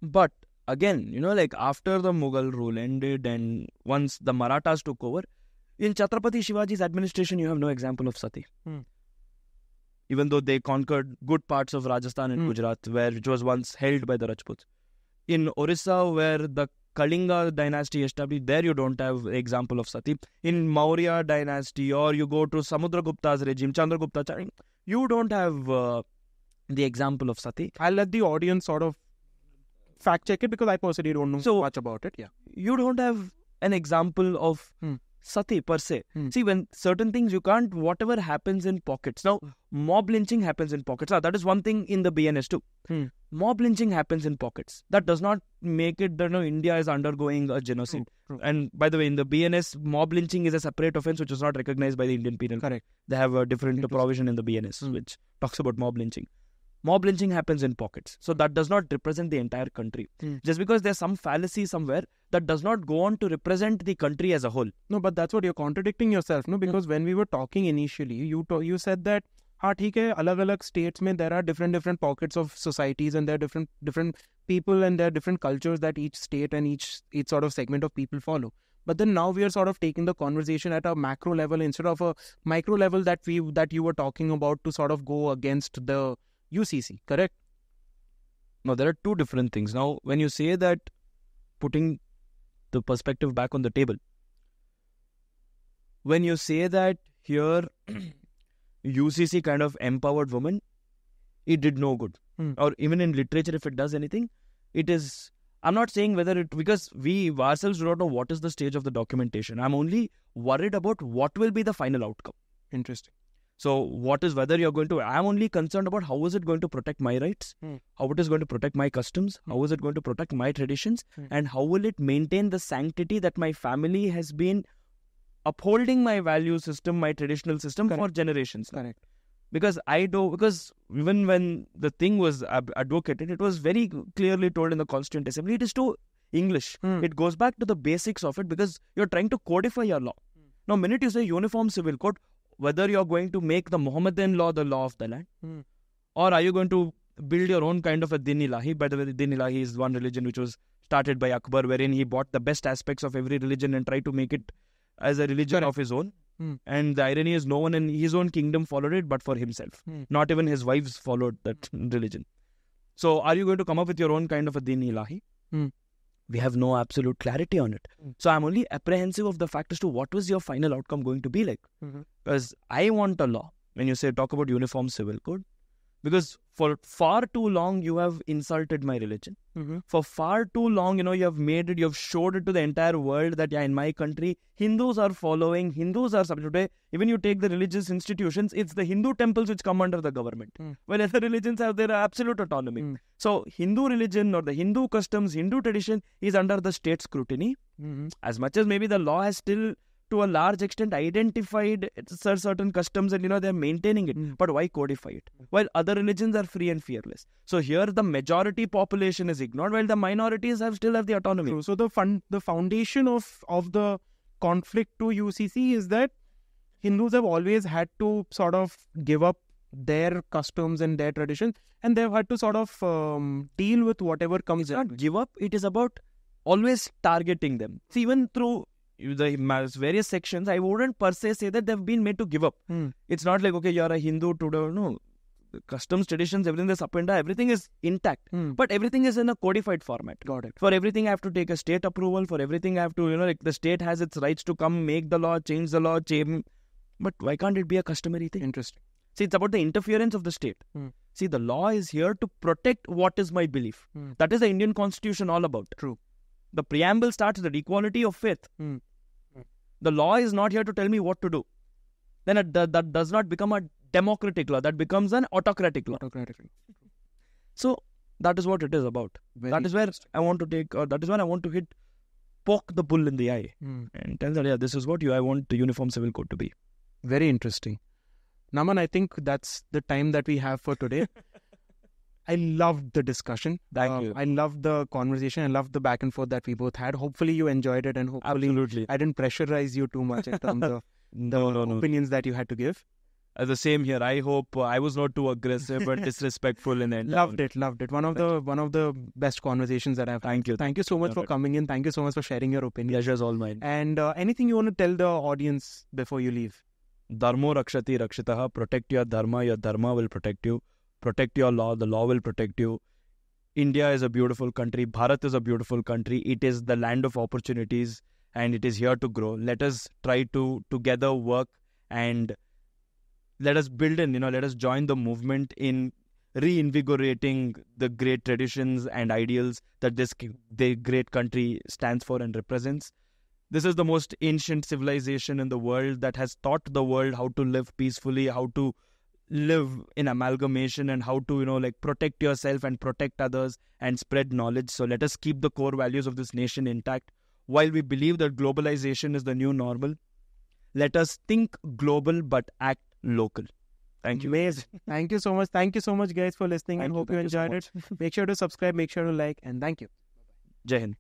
But again, like after the Mughal rule ended and once the Marathas took over, in Chhatrapati Shivaji's administration, you have no example of sati. Even though they conquered good parts of Rajasthan and Gujarat, which was once held by the Rajputs. In Orissa, where the Kalinga dynasty established, there you don't have example of sati. In Maurya dynasty, or you go to Samudragupta's regime, Chandragupta, you don't have the example of sati. I'll let the audience sort of fact check it, because I personally don't know much about it. Yeah, you don't have an example of sati per se. See, when certain things you can't, whatever happens in pockets. Now, mob lynching happens in pockets. Now, that is one thing in the BNS too. Mob lynching happens in pockets. That does not make it that India is undergoing a genocide. True. And by the way, in the BNS, mob lynching is a separate offense which is not recognized by the Indian Penal Code. Correct. They have a different provision in the BNS which talks about mob lynching. Mob lynching happens in pockets. So that does not represent the entire country. Just because there's some fallacy somewhere, that does not go on to represent the country as a whole. No, but that's what you're contradicting yourself, no? Because when we were talking initially, you said that, theek hai, alag-alag states mein there are different pockets of societies, and there are different people, and there are different cultures that each state and each sort of segment of people follow. But then now we are sort of taking the conversation at a macro level instead of a micro level that you were talking about, to sort of go against the UCC, correct? No, there are two different things. Now, when you say that, putting the perspective back on the table, when you say that here UCC kind of empowered women, it did no good. Or even in literature, if it does anything, it is... I'm not saying whether it... Because we ourselves do not know what is the stage of the documentation. I'm only worried about what will be the final outcome. Interesting. So what is whether you're going to... I'm only concerned about how is it going to protect my rights, how it is going to protect my customs, how is it going to protect my traditions, and how will it maintain the sanctity that my family has been upholding my value system, my traditional system for generations. Correct. Because even when the thing was advocated, it was very clearly told in the Constituent Assembly, it is too English. It goes back to the basics of it, because you're trying to codify your law. Now, minute you say Uniform Civil Code, whether you're going to make the Mohammedan law the law of the land, or are you going to build your own kind of a Din Ilahi? By the way, the Din Ilahi is one religion which was started by Akbar, wherein he bought the best aspects of every religion and tried to make it as a religion of his own. And the irony is, no one in his own kingdom followed it but for himself. Not even his wives followed that religion. So are you going to come up with your own kind of a Din Ilahi? We have no absolute clarity on it. So I'm only apprehensive of the fact as to what was your final outcome going to be like. Because I want a law, when you say talk about Uniform Civil Code, because for far too long you have insulted my religion. For far too long, you have made it, you have showed it to the entire world that in my country, Hindus are following, Hindus are subject. Even you take the religious institutions, it's the Hindu temples which come under the government. While other religions have their absolute autonomy. So Hindu religion or the Hindu customs, Hindu tradition is under the state scrutiny. As much as maybe the law has still to a large extent identified certain customs and they're maintaining it. But why codify it? While other religions are free and fearless. So here the majority population is ignored while the minorities still have the autonomy. True. So the foundation of the conflict to UCC is that Hindus have always had to sort of give up their customs and their traditions, and they've had to sort of deal with whatever comes in. Not give up, it is about always targeting them. See, even through the various sections, I wouldn't per se say that they've been made to give up. It's not like, okay, you're a Hindu today. No, the customs, traditions, everything is up and down, everything is intact. But everything is in a codified format. Got it. For everything, I have to take a state approval. For everything, I have to, like the state has its rights to come, make the law, change the law, But why can't it be a customary thing? Interesting. See, it's about the interference of the state. See, the law is here to protect what is my belief. That is the Indian Constitution all about. True. The preamble starts with equality of faith. The law is not here to tell me what to do. Then that does not become a democratic law. That becomes an autocratic law. So that is what it is about. That is where I want to that is where I want to poke the bull in the eye and tell that, this is what I want the Uniform Civil Code to be. Very interesting. Naman, I think that's the time that we have for today. I loved the discussion. Thank you. I loved the conversation. I loved the back and forth that we both had. Hopefully you enjoyed it, and hopefully Absolutely. I didn't pressurize you too much in terms of No. opinions that you had to give. The same here. I hope I was not too aggressive but disrespectful in the end. Loved it. One of the best conversations that I've had. Thank you. Thank you so much for coming in. Thank you so much for sharing your opinion. Pleasure's all mine. And anything you want to tell the audience before you leave? Dharmo rakshati rakshitaha. Protect your dharma will protect you. Protect your law, the law will protect you. India is a beautiful country. Bharat is a beautiful country. It is the land of opportunities and it is here to grow. Let us try to together work and let us build let us join the movement in reinvigorating the great traditions and ideals that the great country stands for and represents. This is the most ancient civilization in the world that has taught the world how to live peacefully, how to live in amalgamation, and how to protect yourself and protect others and spread knowledge. So let us keep the core values of this nation intact. While we believe that globalization is the new normal, let us think global but act local. Thank you. Amazing. Thank you so much. Thank you so much, guys, for listening. I hope you enjoyed it. Make sure to subscribe, make sure to like, and thank you. Jai Hind.